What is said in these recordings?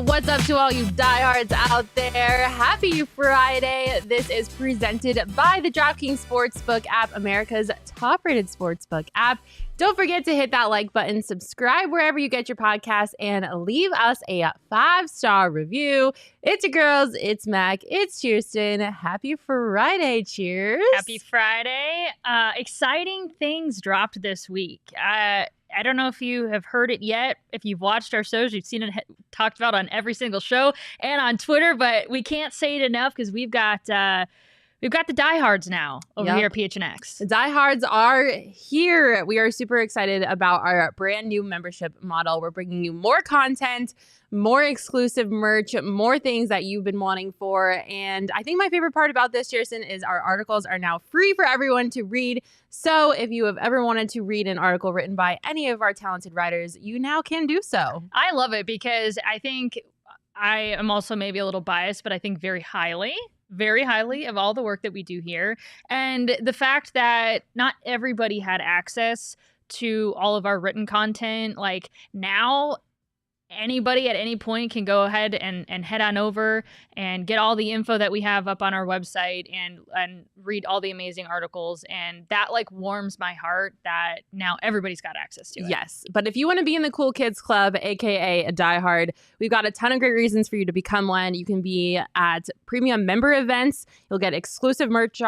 What's up to all you diehards out there? Happy Friday. This is presented by the DraftKings Sportsbook app, America's top-rated sportsbook app. Don't forget to hit that like button, subscribe wherever you get your podcasts, and leave us a 5-star review. It's your girls. It's Mac. It's Chierstin. Happy Friday. Cheers. Happy Friday. Exciting things dropped this week. I don't know if you have heard it yet. If you've watched our shows, you've seen it talked about on every single show and on Twitter, but we can't say it enough because we've got the diehards now over here at PHNX. The diehards are here. We are super excited about our brand new membership model. We're bringing you more content, more exclusive merch, more things that you've been wanting for. And I think my favorite part about this, Chierstin, is our articles are now free for everyone to read. So if you have ever wanted to read an article written by any of our talented writers, you now can do so. I love it because I think I am also maybe a little biased, but I think very highly of all the work that we do here. And the fact that not everybody had access to all of our written content, like now anybody at any point can go ahead and head on over and get all the info that we have up on our website and read all the amazing articles. And that like warms my heart that now everybody's got access to it. Yes. But if you want to be in the Cool Kids Club, aka a diehard, we've got a ton of great reasons for you to become one. You can be at premium member events. You'll get exclusive merch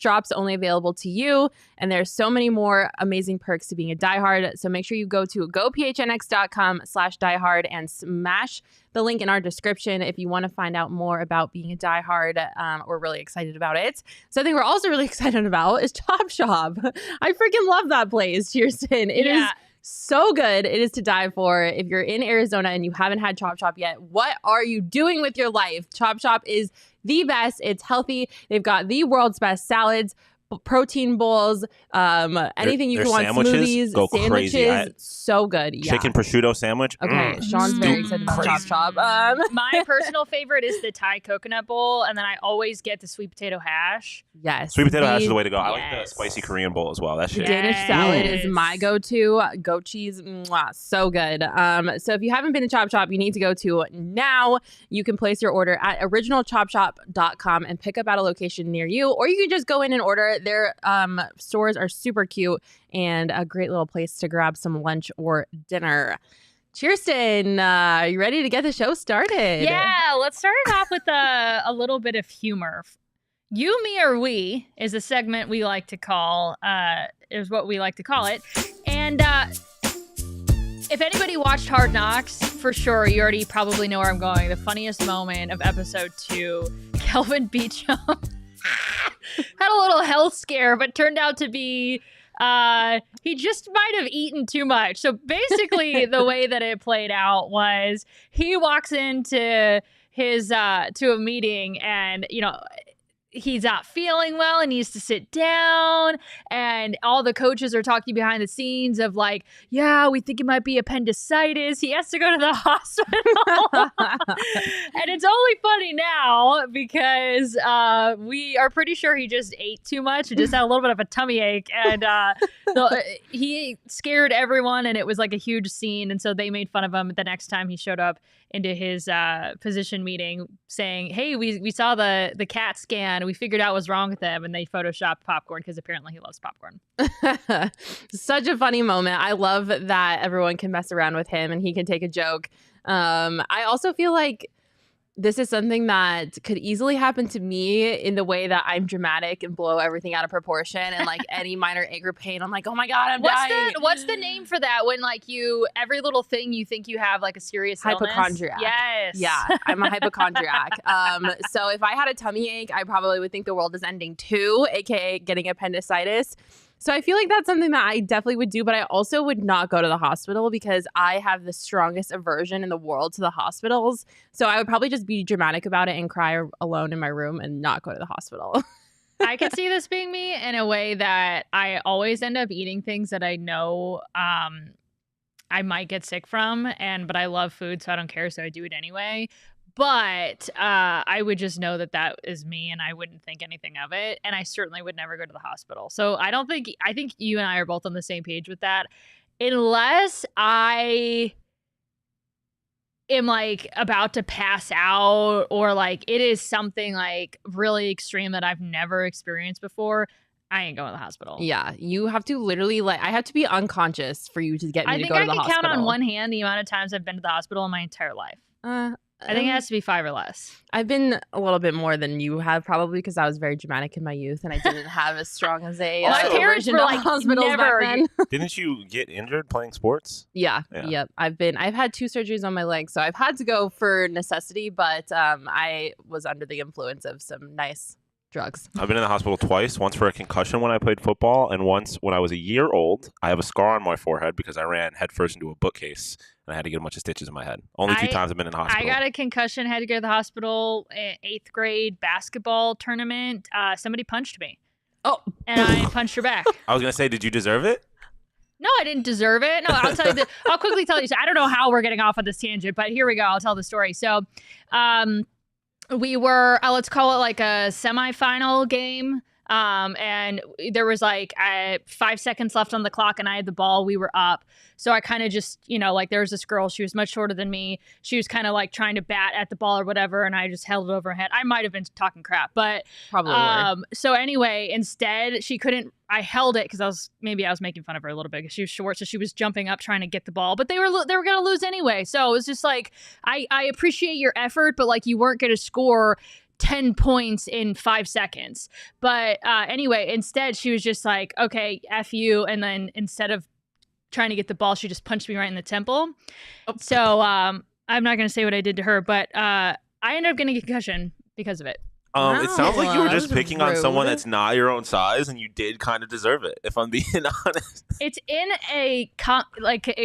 drops only available to you. And there's so many more amazing perks to being a diehard. So make sure you go to gophnx.com/diehard and smash the link in our description if you want to find out more about being a diehard. We're really excited about it. Something we're also really excited about is Chop Shop. I freaking love that place, Chierstin. It is so good. It is to die for. If you're in Arizona and you haven't had Chop Shop yet, what are you doing with your life? Chop Shop is the best. It's healthy. They've got the world's best salads, protein bowls, anything you want, smoothies, sandwiches, so good. Yeah. Chicken prosciutto sandwich. Okay, Sean's very excited about Chop Shop. My personal favorite is the Thai coconut bowl, and then I always get the sweet potato hash. Yes. Sweet potato hash is the way to go. I like the spicy Korean bowl as well. That shit. The Danish salad is my go-to. Goat cheese, so good. So if you haven't been to Chop Shop, you need to go to now. You can place your order at originalchopshop.com and pick up at a location near you, or you can just go in and order. Their stores are super cute and a great little place to grab some lunch or dinner. Chierstin, are you ready to get the show started? Yeah, let's start it off with a little bit of humor. You, me, or we is a segment we like to call, is what we like to call it. And if anybody watched Hard Knocks, for sure, you already probably know where I'm going. The funniest moment of episode 2, Kelvin Beachum had a little health scare, but turned out to be he just might have eaten too much. So basically the way that it played out was he walks into his to a meeting and he's not feeling well and needs to sit down, and all the coaches are talking behind the scenes of like, yeah, we think it might be appendicitis. He has to go to the hospital. And it's only funny now because we are pretty sure he just ate too much and just had a little bit of a tummy ache, and he scared everyone, and it was like a huge scene, and so they made fun of him the next time he showed up into his position meeting saying, hey, we saw the CAT scan, we figured out what's wrong with him, and they photoshopped popcorn because apparently he loves popcorn. Such a funny moment. I love that everyone can mess around with him and he can take a joke. I also feel like this is something that could easily happen to me in the way that I'm dramatic and blow everything out of proportion, and like any minor ache or pain, I'm like, oh my God, I'm dying. What's the name for that when like every little thing you think you have like a serious hypochondriac. Illness? Yes. Yeah, I'm a hypochondriac. So if I had a tummy ache, I probably would think the world is ending too, aka getting appendicitis. So I feel like that's something that I definitely would do, but I also would not go to the hospital because I have the strongest aversion in the world to the hospitals. So I would probably just be dramatic about it and cry alone in my room and not go to the hospital. I could see this being me in a way that I always end up eating things that I know I might get sick from, but I love food, so I don't care, so I do it anyway. But I would just know that is me, and I wouldn't think anything of it. And I certainly would never go to the hospital. So I think you and I are both on the same page with that. Unless am like about to pass out or like it is something like really extreme that I've never experienced before, I ain't going to the hospital. Yeah, you have to literally I have to be unconscious for you to get me to go to the hospital. I think I can count on one hand the amount of times I've been to the hospital in my entire life. I think it has to be 5 or less. I've been a little bit more than you have, probably because I was very dramatic in my youth and I didn't have as strong as a my parents were like hospitals back then. Didn't you get injured playing sports? Yeah. Yep. I've had 2 surgeries on my legs, so I've had to go for necessity, but I was under the influence of some nice drugs. I've been in the hospital twice, once for a concussion when I played football, and once when I was a year old. I have a scar on my forehead because I ran headfirst into a bookcase, and I had to get a bunch of stitches in my head. Only 2 times I've been in the hospital. I got a concussion, had to go to the hospital, 8th grade basketball tournament. Somebody punched me. Oh. And I punched her back. I was going to say, did you deserve it? No, I didn't deserve it. No, I'll tell you. I'll quickly tell you. So I don't know how we're getting off on this tangent, but here we go. I'll tell the story. So, we were, let's call it like a semifinal game. And there was like 5 seconds left on the clock and I had the ball. We were up. So I kind of just, like there was this girl, she was much shorter than me. She was kind of like trying to bat at the ball or whatever. And I just held it over her head. I might've been talking crap, but probably so anyway, instead she couldn't, I held it because I was making fun of her a little bit because she was short. So she was jumping up trying to get the ball, but they were going to lose anyway. So it was just like, I appreciate your effort, but like you weren't going to score 10 points in 5 seconds. But anyway, instead she was just like, okay, F you. And then instead of trying to get the ball, she just punched me right in the temple. Oh. So I'm not going to say what I did to her, but I ended up getting a concussion because of it. It sounds like you were just picking on someone that's not your own size, and you did kind of deserve it, if I'm being honest. It's in a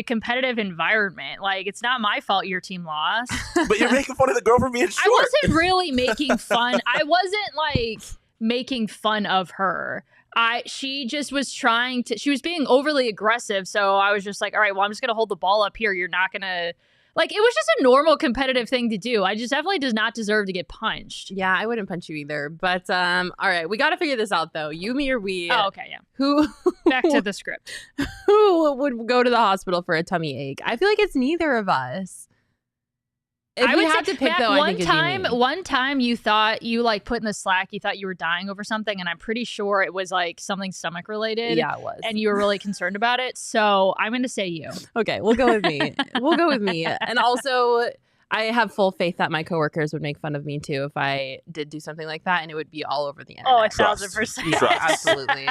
competitive environment. Like, it's not my fault your team lost. But you're making fun of the girl for being short. I wasn't really making fun. I wasn't, like, making fun of her. She just was she was being overly aggressive, so I was just like, all right, well, I'm just going to hold the ball up here. You're not going to... Like, it was just a normal competitive thing to do. I just definitely does not deserve to get punched. Yeah, I wouldn't punch you either. But, all right, we got to figure this out, though. You, me, or we? Oh, okay, yeah. Back to the script. Who would go to the hospital for a tummy ache? I feel like it's neither of us. If we had to pick, though, I think it'd be me. One time you thought you like put in the Slack, you thought you were dying over something, and I'm pretty sure it was like something stomach related. Yeah, it was. And you were really concerned about it. So I'm going to say you. Okay, we'll go with me. We'll go with me. And also, I have full faith that my coworkers would make fun of me too if I did do something like that, and it would be all over the internet. Oh, 1,000%. Absolutely.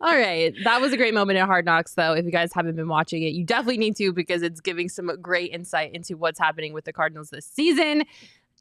All right. That was a great moment in Hard Knocks, though. If you guys haven't been watching it, you definitely need to because it's giving some great insight into what's happening with the Cardinals this season.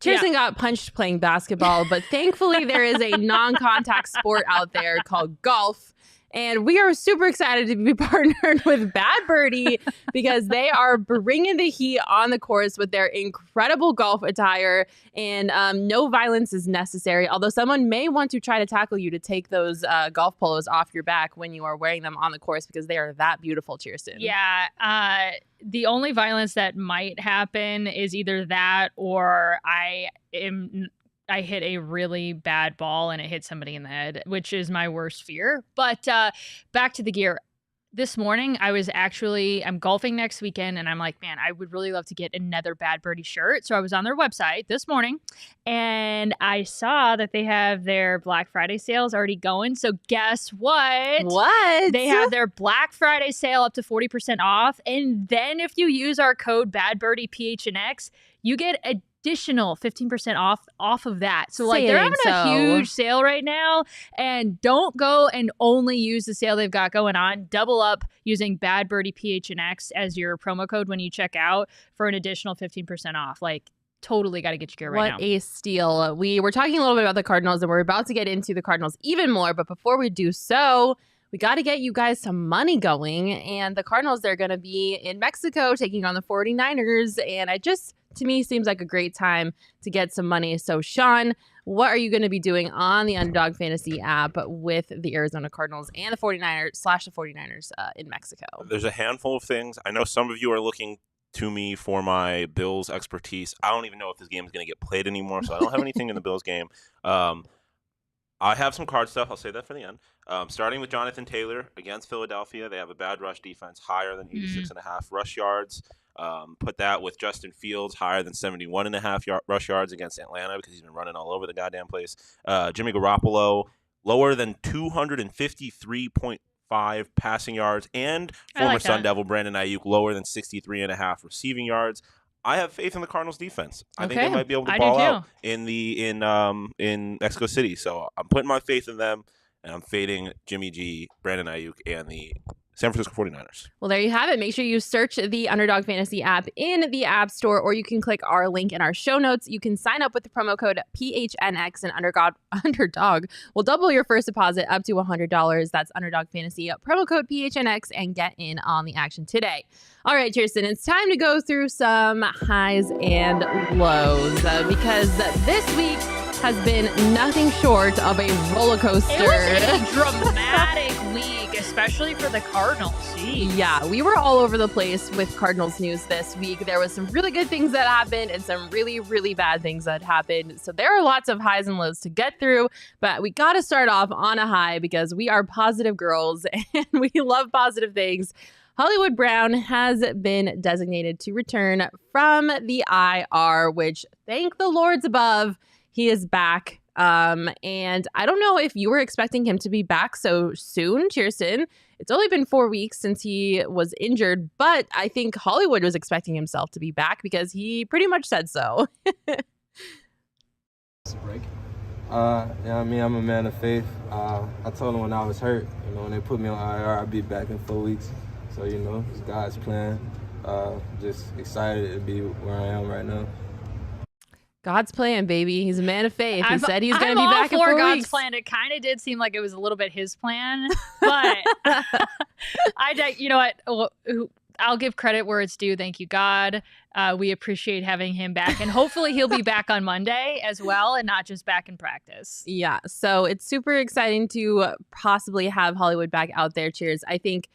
Chierstin got punched playing basketball, but thankfully there is a non-contact sport out there called golf. And we are super excited to be partnered with Bad Birdie because they are bringing the heat on the course with their incredible golf attire. And no violence is necessary, although someone may want to try to tackle you to take those golf polos off your back when you are wearing them on the course because they are that beautiful, Chierstin. Yeah. The only violence that might happen is either that or I hit a really bad ball and it hit somebody in the head, which is my worst fear. But back to the gear. This morning, I'm golfing next weekend, and I'm like, man, I would really love to get another Bad Birdie shirt. So I was on their website this morning, and I saw that they have their Black Friday sales already going. So guess what? What? They have their Black Friday sale up to 40% off. And then if you use our code BadBirdiePHNX, you get additional 15% off of that. So like they're having a huge sale right now, and don't go and only use the sale they've got going on. Double up using Bad Birdie PHNX as your promo code when you check out for an additional 15% off. Like totally got to get your gear right now. What a steal. We were talking a little bit about the Cardinals and we're about to get into the Cardinals even more, but before we do so, we got to get you guys some money going. And the Cardinals, they're going to be in Mexico taking on the 49ers. And to me, seems like a great time to get some money. So, Sean, what are you going to be doing on the Underdog Fantasy app with the Arizona Cardinals and the 49ers in Mexico? There's a handful of things. I know some of you are looking to me for my Bills expertise. I don't even know if this game is going to get played anymore, so I don't have anything in the Bills game. I have some card stuff. I'll say that for the end. Starting with Jonathan Taylor against Philadelphia. They have a bad rush defense, higher than 86.5 rush yards. Put that with Justin Fields higher than 71.5 rush yards against Atlanta because he's been running all over the goddamn place. Jimmy Garoppolo lower than 253.5 passing yards, and former Sun Devil Brandon Ayuk lower than 63.5 receiving yards. I have faith in the Cardinals defense. I think they might be able to ball out in Mexico City. So I'm putting my faith in them, and I'm fading Jimmy G, Brandon Ayuk, and the San Francisco 49ers. Well, there you have it. Make sure you search the Underdog Fantasy app in the App Store, or you can click our link in our show notes. You can sign up with the promo code PHNX, and Underdog will double your first deposit up to $100. That's Underdog Fantasy, promo code PHNX, and get in on the action today. All right, Chierstin, it's time to go through some highs and lows because this week has been nothing short of a roller coaster. It was a dramatic week, especially for the Cardinals. Jeez. Yeah, we were all over the place with Cardinals news this week. There was some really good things that happened and some really, really bad things that happened. So there are lots of highs and lows to get through, but we got to start off on a high because we are positive girls and we love positive things. Hollywood Brown has been designated to return from the IR, which, thank the Lords above, he is back. And I don't know if you were expecting him to be back so soon, Chierstin. It's only been 4 weeks since he was injured, but I think Hollywood was expecting himself to be back because he pretty much said so. Yeah, I mean, I'm a man of faith. I told him when I was hurt, when they put me on IR, I'd be back in 4 weeks. So, it's God's plan. Just excited to be where I am right now. God's plan, baby. He's a man of faith. He said he's going to be back in 4 God's weeks. Plan. It kind of did seem like it was a little bit his plan, but you know what? I'll give credit where it's due. Thank you, God. We appreciate having him back, and hopefully he'll be back on Monday as well, and not just back in practice. Yeah. So it's super exciting to possibly have Hollywood back out there. Cheers. I think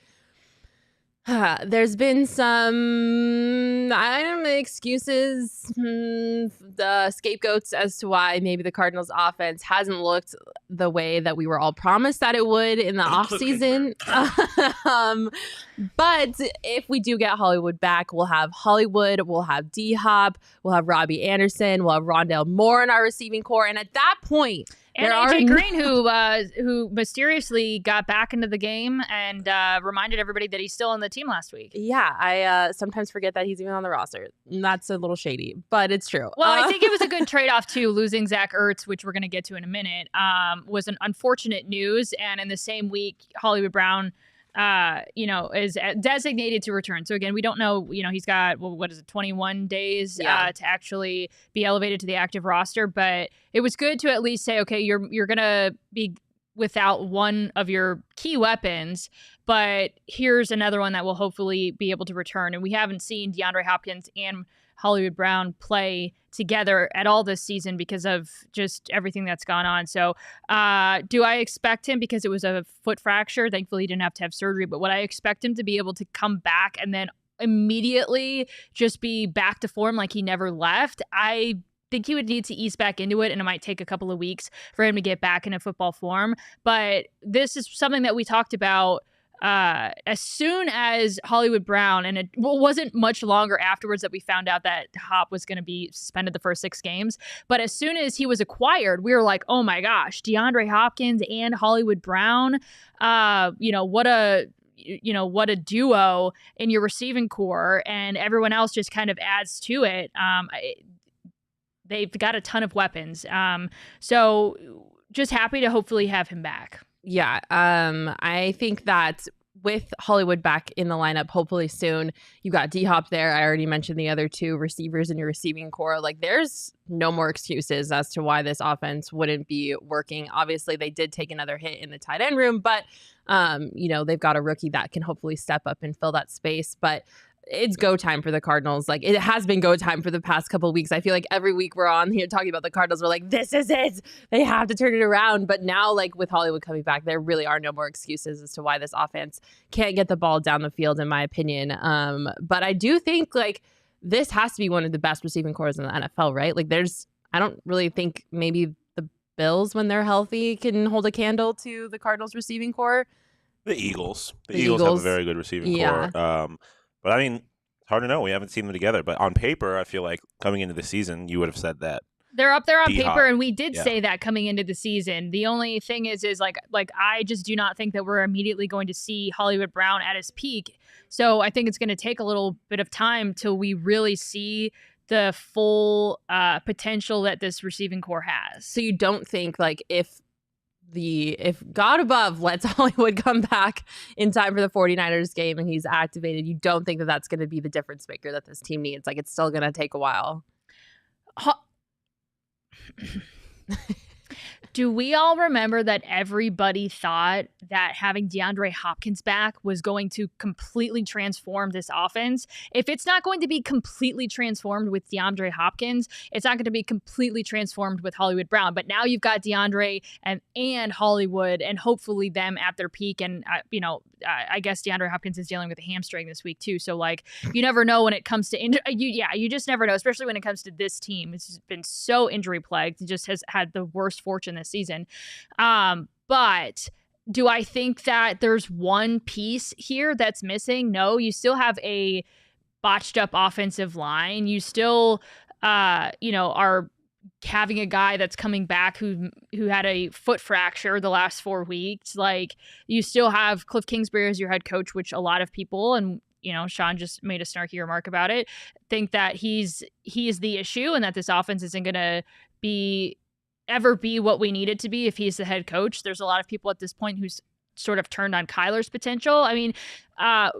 there's been some, excuses, the scapegoats as to why maybe the Cardinals offense hasn't looked the way that we were all promised that it would in the offseason. But if we do get Hollywood back, we'll have Hollywood, we'll have D-Hop, we'll have Robbie Anderson, we'll have Rondale Moore in our receiving core. And at that point, and AJ Green, who mysteriously got back into the game and reminded everybody that he's still on the team last week. Yeah, I sometimes forget that he's even on the roster. That's a little shady, but it's true. Well, I think it was a good trade-off, too. Losing Zach Ertz, which we're going to get to in a minute, was an unfortunate news. And in the same week, Hollywood Brown is designated to return. So again, we don't know, he's got, 21 days to actually be elevated to the active roster, but it was good to at least say, okay, you're going to be without one of your key weapons, but here's another one that will hopefully be able to return. And we haven't seen DeAndre Hopkins and Hollywood Brown play together at all this season because of just everything that's gone on. So do I expect him, because it was a foot fracture, thankfully he didn't have to have surgery, but would I expect him to be able to come back and then immediately just be back to form like he never left? I think he would need to ease back into it, and it might take a couple of weeks for him to get back into football form. But this is something that we talked about as soon as Hollywood Brown, and it wasn't much longer afterwards that we found out that Hop was going to be suspended the first 6 games. But as soon as he was acquired, we were like, oh my gosh, DeAndre Hopkins and Hollywood Brown, what a duo in your receiving core, and everyone else just kind of adds to it. They've got a ton of weapons. So just happy to hopefully have him back. Yeah, I think that with Hollywood back in the lineup, hopefully soon, you got D-Hop there. I already mentioned the other 2 receivers in your receiving core. Like, there's no more excuses as to why this offense wouldn't be working. Obviously, they did take another hit in the tight end room, but, they've got a rookie that can hopefully step up and fill that space. But it's go time for the Cardinals. Like, it has been go time for the past couple of weeks. I feel like every week we're on here talking about the Cardinals, we're like, this is it. They have to turn it around. But now, like, with Hollywood coming back, there really are no more excuses as to why this offense can't get the ball down the field, in my opinion. But I do think, like, this has to be one of the best receiving cores in the NFL, right? Like, I don't really think maybe the Bills, when they're healthy, can hold a candle to the Cardinals receiving core. The Eagles. The Eagles have a very good receiving core. But I mean, It's hard to know. We haven't seen them together. But on paper, I feel like coming into the season, you would have said that. They're up there on D-Hop. paper, and we did say that coming into the season. The only thing is like I just do not think that we're immediately going to see Hollywood Brown at his peak. So I think it's going to take a little bit of time till we really see the full potential that this receiving core has. So you don't think like if God above lets Hollywood come back in time for the 49ers game and he's activated, you don't think that that's going to be the difference maker that this team needs? Like, it's still going to take a while. Do we all remember that everybody thought that having DeAndre Hopkins back was going to completely transform this offense? If it's not going to be completely transformed with DeAndre Hopkins, it's not going to be completely transformed with Hollywood Brown. But now you've got DeAndre and Hollywood, and hopefully them at their peak. And, I guess DeAndre Hopkins is dealing with a hamstring this week too. So, like, you never know when it comes to you just never know, especially when it comes to this team. It's been so injury plagued. It just has had the worst fortune this season. But do I think that there's one piece here that's missing? No, you still have a botched up offensive line. You still, are having a guy that's coming back who had a foot fracture the last 4 weeks. Like, you still have Cliff Kingsbury as your head coach, which a lot of people, and Sean just made a snarky remark about it, think that he is the issue and that this offense isn't going to ever be what we need it to be if he's the head coach. There's a lot of people at this point who's sort of turned on Kyler's potential. I mean, I'm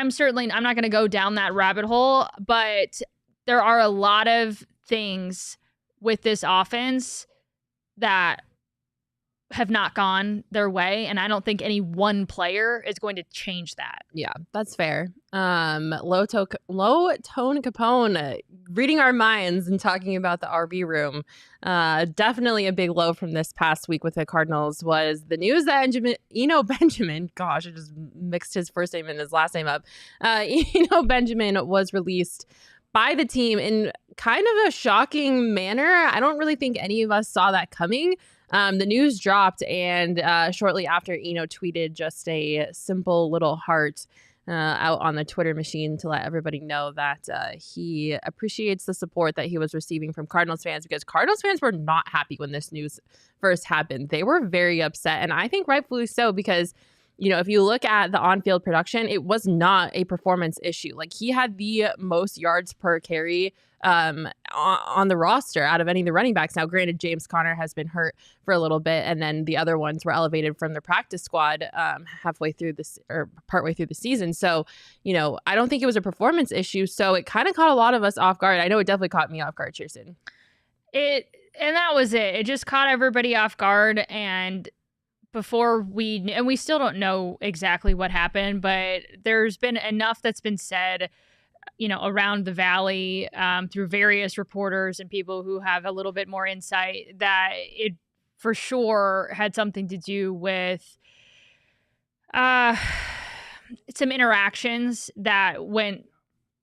not going to go down that rabbit hole, but there are a lot of things with this offense that have not gone their way, and I don't think any one player is going to change that. Yeah, that's fair. Low tone Capone reading our minds and talking about the RB room. Definitely a big low from this past week with the Cardinals was the news that Eno Benjamin, gosh, I just mixed his first name and his last name up. Eno Benjamin was released by the team in kind of a shocking manner. I don't really think any of us saw that coming. The news dropped, and shortly after, Eno tweeted just a simple little heart out on the Twitter machine to let everybody know that he appreciates the support that he was receiving from Cardinals fans, because Cardinals fans were not happy when this news first happened. They were very upset, and I think rightfully so, because if you look at the on-field production, it was not a performance issue. Like, he had the most yards per carry on the roster out of any of the running backs. Now, granted, James Conner has been hurt for a little bit, and then the other ones were elevated from the practice squad partway through the season. So, I don't think it was a performance issue. So it kind of caught a lot of us off guard. I know it definitely caught me off guard, Chierstin. And that was it. It just caught everybody off guard, and we still don't know exactly what happened, but there's been enough that's been said, around the valley through various reporters and people who have a little bit more insight, that it for sure had something to do with some interactions that went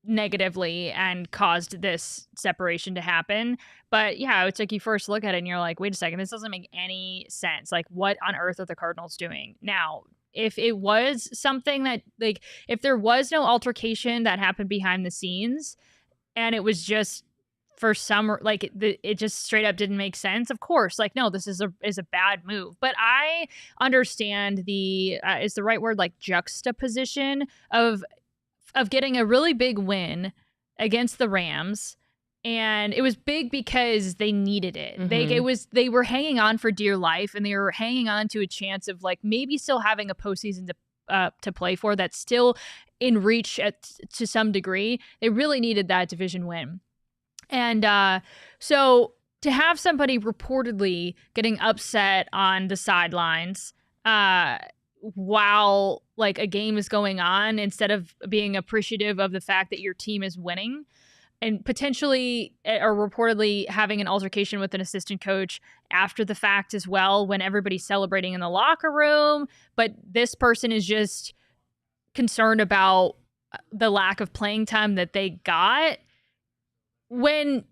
negatively and caused this separation to happen. But yeah, it's like you first look at it and you're like, wait a second, this doesn't make any sense. Like, what on earth are the Cardinals doing? Now, if it was something that, like, if there was no altercation that happened behind the scenes and it was just for some, like, it just straight up didn't make sense, of course, like, no, this is a bad move. But I understand is the right word, like, juxtaposition of getting a really big win against the Rams. And it was big because they needed it. Mm-hmm. They were hanging on for dear life, and they were hanging on to a chance of, like, maybe still having a postseason to play for that's still in reach to some degree. They really needed that division win. And so to have somebody reportedly getting upset on the sidelines while, like, a game is going on, instead of being appreciative of the fact that your team is winning, and potentially or reportedly having an altercation with an assistant coach after the fact as well, when everybody's celebrating in the locker room, but this person is just concerned about the lack of playing time that they got. When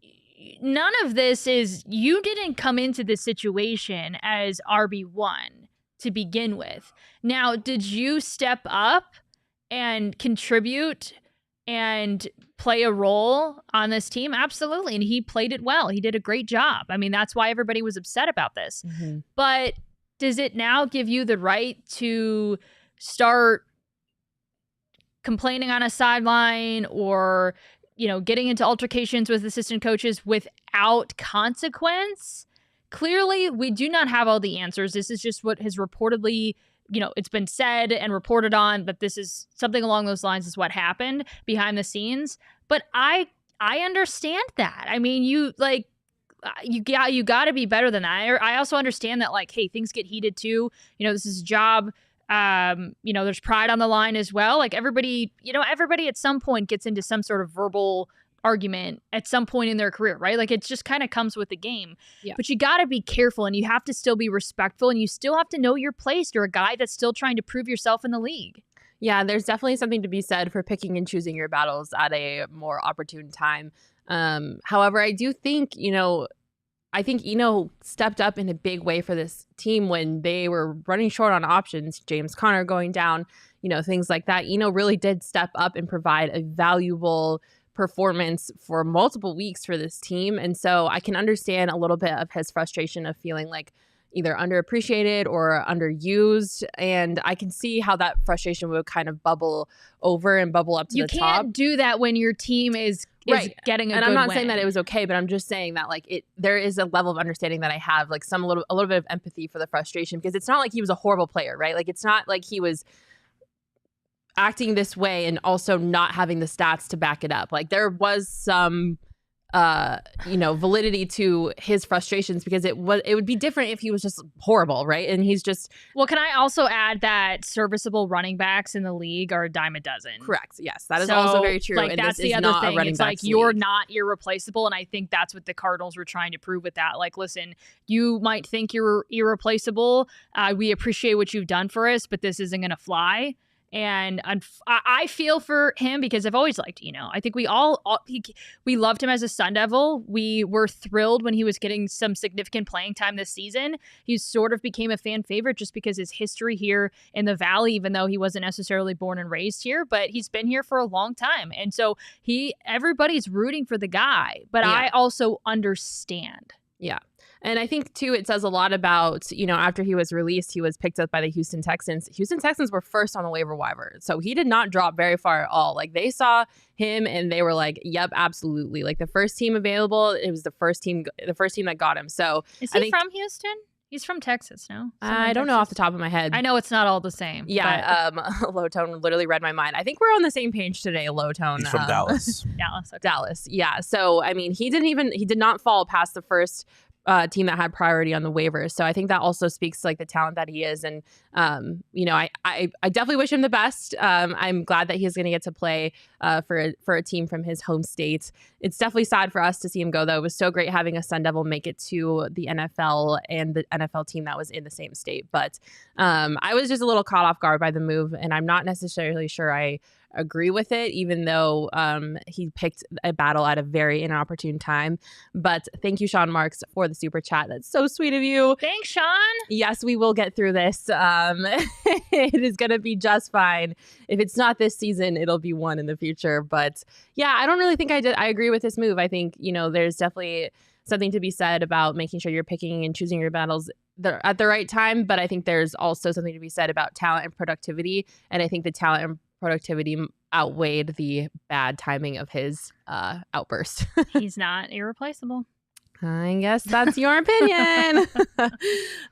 none of this you didn't come into this situation as RB1 to begin with. Now, did you step up and contribute and play a role on this team? Absolutely. And he played it well. He did a great job. I mean, that's why everybody was upset about this. Mm-hmm. But does it now give you the right to start complaining on a sideline or, getting into altercations with assistant coaches without consequence? Clearly, we do not have all the answers. This is just what has reportedly, it's been said and reported on that this is something along those lines is what happened behind the scenes. But I understand that. I mean, you got to be better than that. I also understand that, hey, things get heated too. This is a job. There's pride on the line as well. Everybody at some point gets into some sort of verbal argument at some point in their career, right? It just kind of comes with the game. Yeah. But you got to be careful, and you have to still be respectful, and you still have to know your place. You're a guy that's still trying to prove yourself in the league. Yeah, there's definitely something to be said for picking and choosing your battles at a more opportune time. However, I do think, I think Eno stepped up in a big way for this team when they were running short on options. James Conner going down, things like that. Eno really did step up and provide a valuable performance for multiple weeks for this team. And so I can understand a little bit of his frustration of feeling either underappreciated or underused. And I can see how that frustration would kind of bubble over and bubble up to the top. You can't do that when your team is getting a good win. And I'm not saying that it was okay, but I'm just saying that there is a level of understanding that I have, a little bit of empathy for the frustration, because it's not like he was a horrible player, right? It's not like he was acting this way and also not having the stats to back it up. There was some validity to his frustrations, because it would be different if he was just horrible, right? And he's just... Well, can I also add that serviceable running backs in the league are a dime a dozen? Correct. Yes, that is also very true. And that's the other thing. It's you're not irreplaceable, and I think that's what the Cardinals were trying to prove with that. Listen, you might think you're irreplaceable. We appreciate what you've done for us, but this isn't going to fly. And I feel for him, because I've always liked Eno. I think we loved him as a Sun Devil. We were thrilled when he was getting some significant playing time this season. He sort of became a fan favorite just because his history here in the Valley, even though he wasn't necessarily born and raised here, but he's been here for a long time. And so everybody's rooting for the guy, but yeah. I also understand. Yeah. And I think, too, it says a lot about, after he was released, he was picked up by the Houston Texans. Houston Texans were first on the waiver wire. So he did not drop very far at all. They saw him and they were like, yep, absolutely. The first team available, it was the first team that got him. So is he from Houston? He's from Texas, no? I don't know off the top of my head. I know it's not all the same. Yeah, Low Tone literally read my mind. I think we're on the same page today, Low Tone. He's from Dallas. Dallas, okay. Dallas, yeah. So, I mean, he did not fall past the first team that had priority on the waivers. So I think that also speaks to the talent that he is. And, I definitely wish him the best. I'm glad that he's going to get to play for a team from his home state. It's definitely sad for us to see him go, though. It was so great having a Sun Devil make it to the NFL and the NFL team that was in the same state. But I was just a little caught off guard by the move, and I'm not necessarily sure I agree with it, even though he picked a battle at a very inopportune time. But thank you, Sean Marks, for the super chat. That's so sweet of you. Thanks, Sean. Yes, we will get through this. It is going to be just fine. If it's not this season, it'll be one in the future. But yeah, I don't really think I agree with this move. I think, there's definitely something to be said about making sure you're picking and choosing your battles at the right time. But I think there's also something to be said about talent and productivity. And I think the talent and productivity outweighed the bad timing of his outburst. He's not irreplaceable. I guess that's your opinion.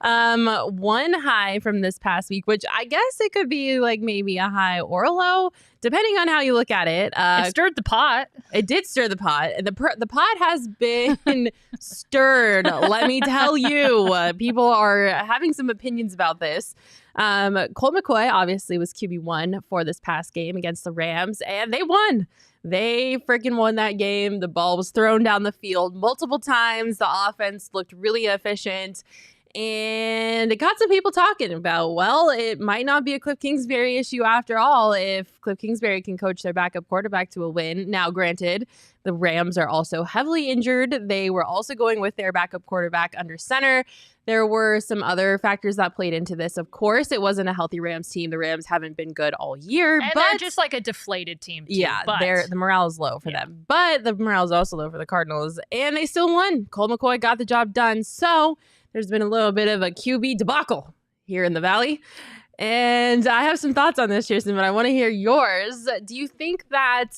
One high from this past week, which I guess it could be maybe a high or a low, depending on how you look at it. It stirred the pot. It did stir the pot. The pot has been stirred. Let me tell you, people are having some opinions about this. Colt McCoy obviously was QB1 for this past game against the Rams, and they won. They freaking won that game. The ball was thrown down the field multiple times. The offense looked really efficient. And it got some people talking about, well, it might not be a Cliff Kingsbury issue after all if Cliff Kingsbury can coach their backup quarterback to a win. Now, granted, the Rams are also heavily injured. They were also going with their backup quarterback under center. There were some other factors that played into this. Of course, it wasn't a healthy Rams team. The Rams haven't been good all year. And they're just like a deflated team, too. Yeah, the morale is low for them. But the morale is also low for the Cardinals. And they still won. Colt McCoy got the job done. So there's been a little bit of a QB debacle here in the Valley. And I have some thoughts on this, Chierstin, but I want to hear yours. Do you think that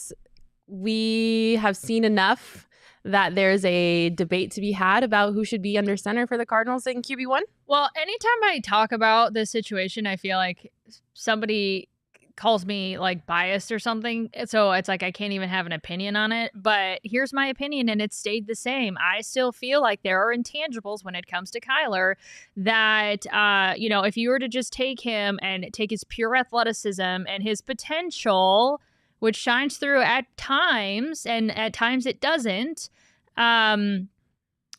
we have seen enough that there's a debate to be had about who should be under center for the Cardinals in QB1? Well, anytime I talk about this situation, I feel like somebody calls me like biased or something. So it's like I can't even have an opinion on it. But here's my opinion, and it's stayed the same. I still feel like there are intangibles when it comes to Kyler that, if you were to just take him and take his pure athleticism and his potential, which shines through at times, and at times it doesn't,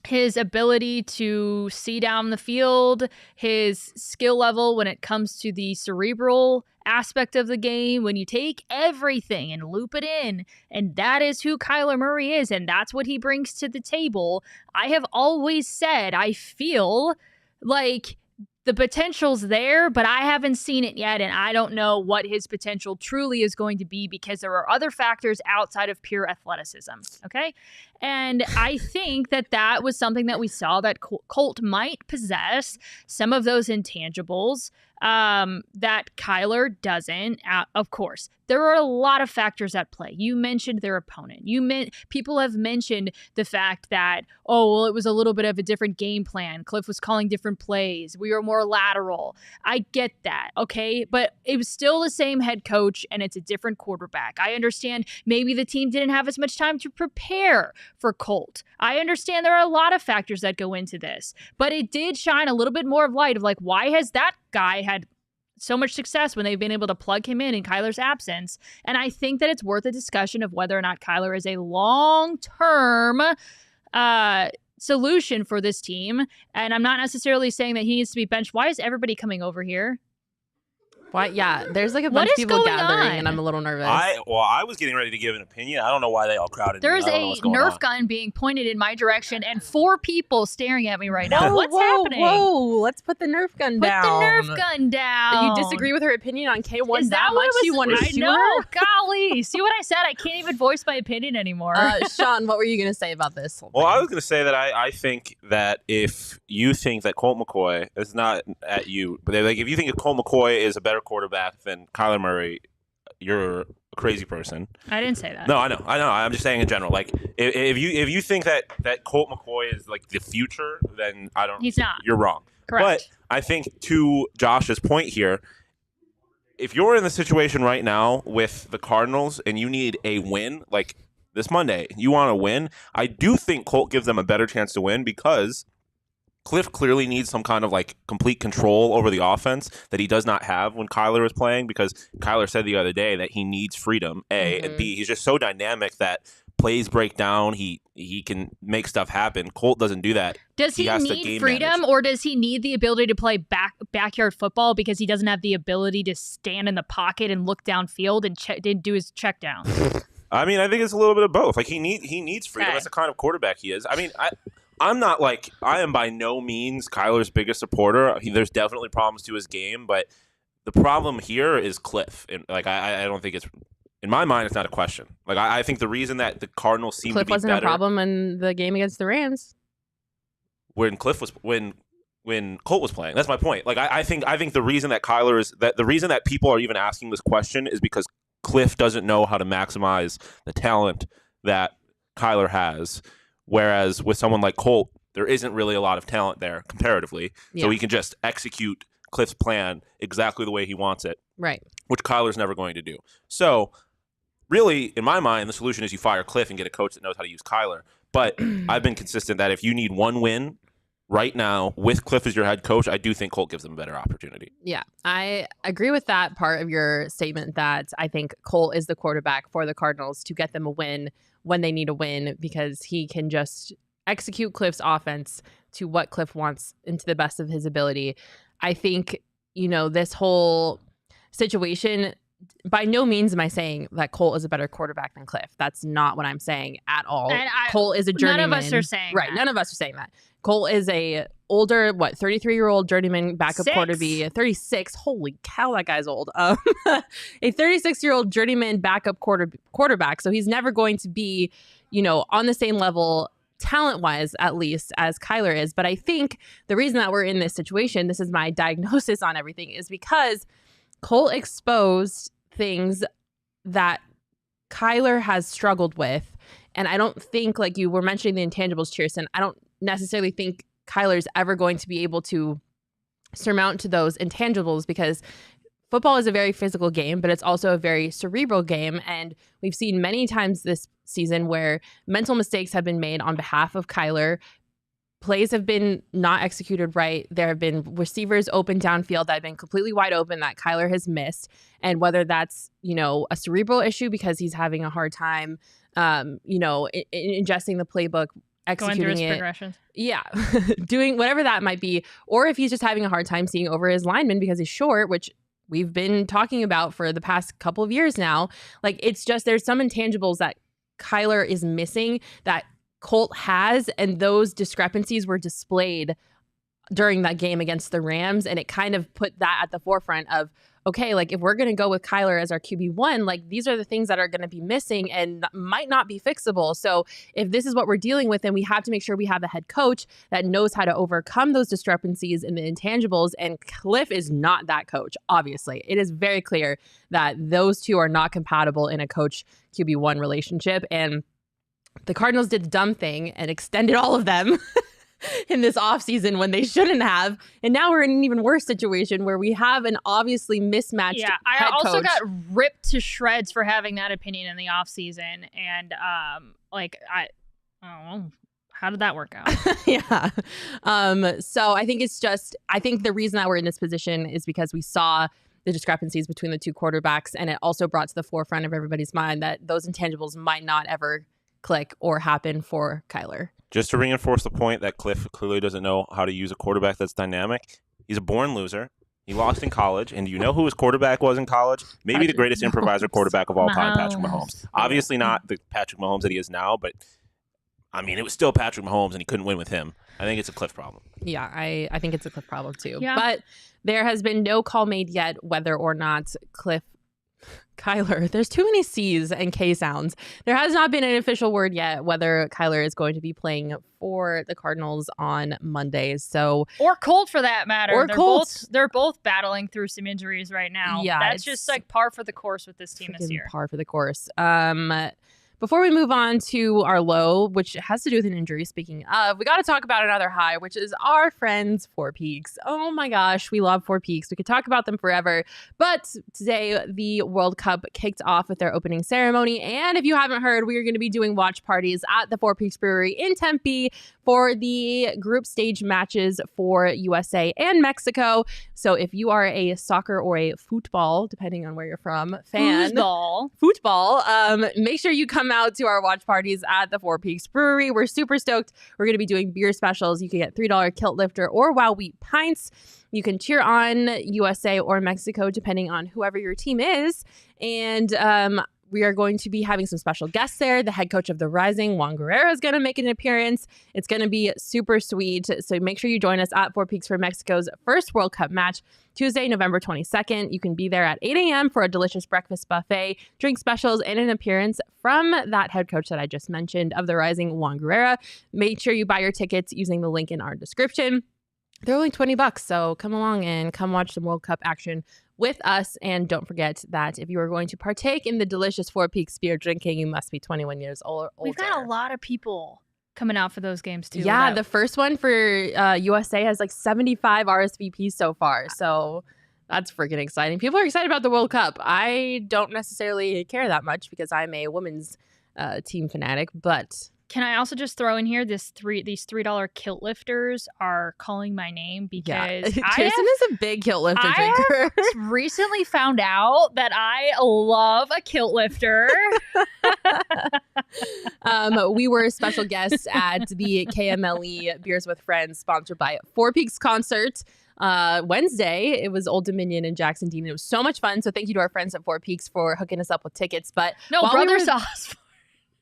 his ability to see down the field, his skill level when it comes to the cerebral aspect of the game, when you take everything and loop it in, and that is who Kyler Murray is, and that's what he brings to the table. I have always said I feel like the potential's there, but I haven't seen it yet, and I don't know what his potential truly is going to be because there are other factors outside of pure athleticism, okay? And I think that was something that we saw that Colt might possess, some of those intangibles that Kyler doesn't. Of course, there are a lot of factors at play. You mentioned their opponent. People have mentioned the fact that, it was a little bit of a different game plan. Cliff was calling different plays. We were more lateral. I get that, okay? But it was still the same head coach, and it's a different quarterback. I understand maybe the team didn't have as much time to prepare for Colt. I understand there are a lot of factors that go into this, but it did shine a little bit more of light of like, why has that guy had so much success when they've been able to plug him in Kyler's absence? And I think that it's worth a discussion of whether or not Kyler is a long-term solution for this team. And I'm not necessarily saying that he needs to be benched. Why is everybody coming over here? Why? Yeah, there's like a bunch of people gathering, and I'm a little nervous. I was getting ready to give an opinion. I don't know why they all crowded. There's a Nerf gun being pointed in my direction, and 4 people staring at me right now. What's happening? Whoa! Let's put the Nerf gun down. Put the Nerf gun down. You disagree with her opinion on K1 Is that much? You want to shoot her? I know. Golly, see what I said? I can't even voice my opinion anymore. Sean, what were you going to say about this? Well, I was going to say that I think that if you think that Colt McCoy is not at you, but like if you think Colt McCoy is a better quarterback than Kyler Murray, you're a crazy person. I didn't say that. No, I know. I'm just saying in general. Like, if you think that Colt McCoy is like the future, then I don't. He's not. You're wrong. Correct. But I think to Josh's point here, if you're in the situation right now with the Cardinals and you need a win, like this Monday, you want to win, I do think Colt gives them a better chance to win because Cliff clearly needs some kind of like complete control over the offense that he does not have when Kyler is playing, because Kyler said the other day that he needs freedom, A, and B, he's just so dynamic that plays break down. He can make stuff happen. Colt doesn't do that. Does he need freedom, or does he need the ability to play backyard football because he doesn't have the ability to stand in the pocket and look downfield and do his check down? I mean, I think it's a little bit of both. Like he needs freedom. That's the kind of quarterback he is. I mean, I am by no means Kyler's biggest supporter. There's definitely problems to his game, but the problem here is Cliff. And like, I don't think it's, in my mind, it's not a question. Like, I think the reason that the Cardinals seem to be better. Cliff wasn't a problem in the game against the Rams. When Colt was playing. That's my point. Like, I think the reason that Kyler is, that the reason that people are even asking this question is because Cliff doesn't know how to maximize the talent that Kyler has. Whereas with someone like Colt, there isn't really a lot of talent there comparatively. Yeah. So he can just execute Cliff's plan exactly the way he wants it. Right. Which Kyler's never going to do. So really, in my mind, the solution is you fire Cliff and get a coach that knows how to use Kyler. But I've been consistent that if you need one win right now with Cliff as your head coach, I do think Colt gives them a better opportunity. Yeah, I agree with that part of your statement that I think Colt is the quarterback for the Cardinals to get them a win when they need a win, because he can just execute Cliff's offense to what Cliff wants and to the best of his ability. I think, this whole situation, by no means am I saying that Colt is a better quarterback than Cliff. That's not what I'm saying at all. Colt is a journeyman. None of us are saying right. that. None of us are saying that. Colt is a older, 33-year-old journeyman backup quarterback. 36. Holy cow, that guy's old. A 36-year-old journeyman backup quarterback. So he's never going to be, on the same level talent-wise, at least, as Kyler is. But I think the reason that we're in this situation, this is my diagnosis on everything, is because Colt exposed things that Kyler has struggled with. And I don't think, like you were mentioning the intangibles, Chierstin, I don't necessarily think Kyler's ever going to be able to surmount to those intangibles, because football is a very physical game, but it's also a very cerebral game. And we've seen many times this season where mental mistakes have been made on behalf of Kyler. Plays have been not executed right. There have been receivers open downfield that have been completely wide open that Kyler has missed. And whether that's, a cerebral issue because he's having a hard time, ingesting the playbook, executing going through his it. progressions. Yeah. Doing whatever that might be. Or if he's just having a hard time seeing over his lineman because he's short, which we've been talking about for the past couple of years now. Like, it's just, there's some intangibles that Kyler is missing that Colt has, and those discrepancies were displayed during that game against the Rams, and it kind of put that at the forefront of, okay, like, if we're going to go with Kyler as our QB1, like, these are the things that are going to be missing and might not be fixable. So if this is what we're dealing with, then we have to make sure we have a head coach that knows how to overcome those discrepancies in the intangibles, and Cliff is not that coach, obviously. It is very clear that those two are not compatible in a coach QB1 relationship, and the Cardinals did the dumb thing and extended all of them in this offseason when they shouldn't have. And now we're in an even worse situation where we have an obviously mismatched head coach. I also got ripped to shreds for having that opinion in the offseason. And I don't know. How did that work out? Yeah. So I think I think the reason that we're in this position is because we saw the discrepancies between the two quarterbacks. And it also brought to the forefront of everybody's mind that those intangibles might not ever click or happen for Kyler. Just to reinforce the point that Cliff clearly doesn't know how to use a quarterback that's dynamic, he's a born loser. He lost in college, and do you know who his quarterback was in college? Maybe the greatest improviser quarterback of all time, Patrick Mahomes. Obviously not the Patrick Mahomes that he is now, but I mean, it was still Patrick Mahomes, and he couldn't win with him. I think it's a Cliff problem. Yeah, I think it's a Cliff problem too. Yeah. But there has been no call made yet whether or not Kyler, there's too many C's and K sounds. There has not been an official word yet whether Kyler is going to be playing for the Cardinals on Monday. So, or Colt, for that matter. Or they're both battling through some injuries right now. Yeah, that's just like par for the course with this team this year. Par for the course. Before we move on to our low, which has to do with an injury, speaking of, we got to talk about another high, which is our friends, Four Peaks. Oh my gosh, we love Four Peaks. We could talk about them forever. But today, the World Cup kicked off with their opening ceremony. And if you haven't heard, we are going to be doing watch parties at the Four Peaks Brewery in Tempe for the group stage matches for USA and Mexico. So if you are a soccer or a football, depending on where you're from, fan, football, make sure you come out to our watch parties at the Four Peaks Brewery. We're super stoked. We're going to be doing beer specials. You can get $3 Kilt Lifter or Wow Wheat pints. You can cheer on USA or Mexico, depending on whoever your team is. And we are going to be having some special guests there. The head coach of the Rising, Juan Guerrero, is going to make an appearance. It's going to be super sweet. So make sure you join us at Four Peaks for Mexico's first World Cup match, Tuesday, November 22nd. You can be there at 8 a.m. for a delicious breakfast buffet, drink specials, and an appearance from that head coach that I just mentioned of the Rising, Juan Guerrero. Make sure you buy your tickets using the link in our description. They're only $20, so come along and come watch some World Cup action with us. And don't forget that if you are going to partake in the delicious Four Peaks beer drinking, you must be 21 years old or older. We've got a lot of people coming out for those games too. Yeah, the first one for USA has like 75 RSVPs so far. So that's freaking exciting. People are excited about the World Cup. I don't necessarily care that much because I'm a women's team fanatic, but Can I also just throw in here these $3 kilt lifters are calling my name because Chierstin is a big kilt lifter drinker. I have recently found out that I love a kilt lifter. We were special guests at the KMLE Beers with Friends sponsored by Four Peaks concert. Wednesday, it was Old Dominion in Jackson Dean. It was so much fun. So thank you to our friends at Four Peaks for hooking us up with tickets. But Brothers Osborne.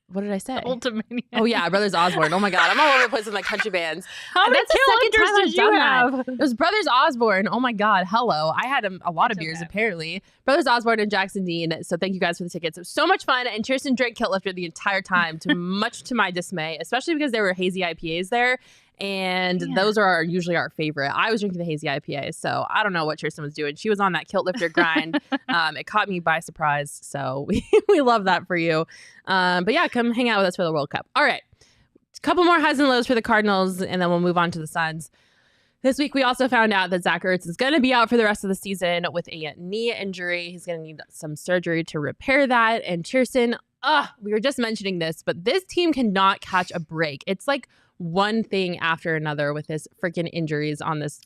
What did I say? Old Dominion. Oh yeah, Brothers Osborne. Oh my God, I'm all over the place with my country bands. How many kilometers did you have? It was Brothers Osborne. Oh my God, hello. I had a lot of beers apparently. Brothers Osborne and Jackson Dean. So thank you guys for the tickets. It was so much fun. And Chierstin drank kilt lifter the entire time, much to my dismay, especially because there were hazy IPAs there. And those are usually our favorite. I was drinking the hazy IPA, so I don't know what Chierstin was doing. She was on that kilt lifter grind. It caught me by surprise, so we love that for you. But yeah, come hang out with us for the World Cup. All right, a couple more highs and lows for the Cardinals, and then we'll move on to the Suns. This week, we also found out that Zach Ertz is going to be out for the rest of the season with a knee injury. He's going to need some surgery to repair that. And Chierstin, we were just mentioning this, but this team cannot catch a break. It's like one thing after another with his freaking injuries on this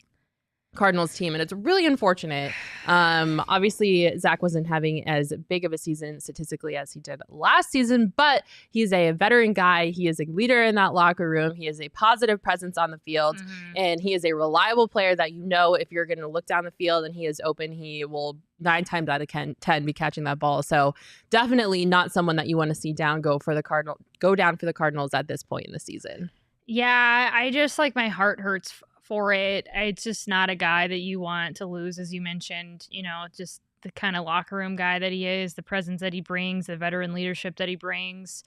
Cardinals team, and it's really unfortunate. Obviously, Zach wasn't having as big of a season statistically as he did last season, but he's a veteran guy. He is a leader in that locker room. He is a positive presence on the field, and he is a reliable player that if you're going to look down the field and he is open, he will 9 times out of 10 be catching that ball. So definitely not someone that you want to see go down for the Cardinals at this point in the season. Yeah, I just my heart hurts for it. It's just not a guy that you want to lose, as you mentioned, just the kind of locker room guy that he is, the presence that he brings, the veteran leadership that he brings.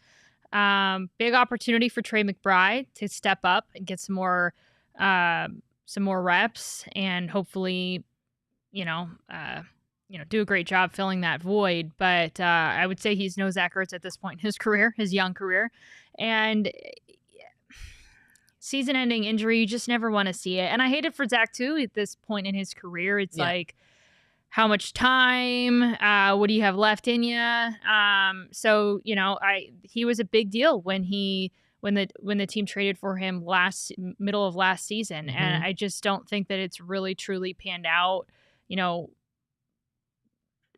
Big opportunity for Trey McBride to step up and get some more reps and hopefully, do a great job filling that void. But I would say he's no Zach Ertz at this point in his career, his young career. And season-ending injury, you just never want to see it. And I hate it for Zach, too, at this point in his career. It's how much time, what do you have left in you? So, he was a big deal when the team traded for him middle of last season. And I just don't think that it's really, truly panned out.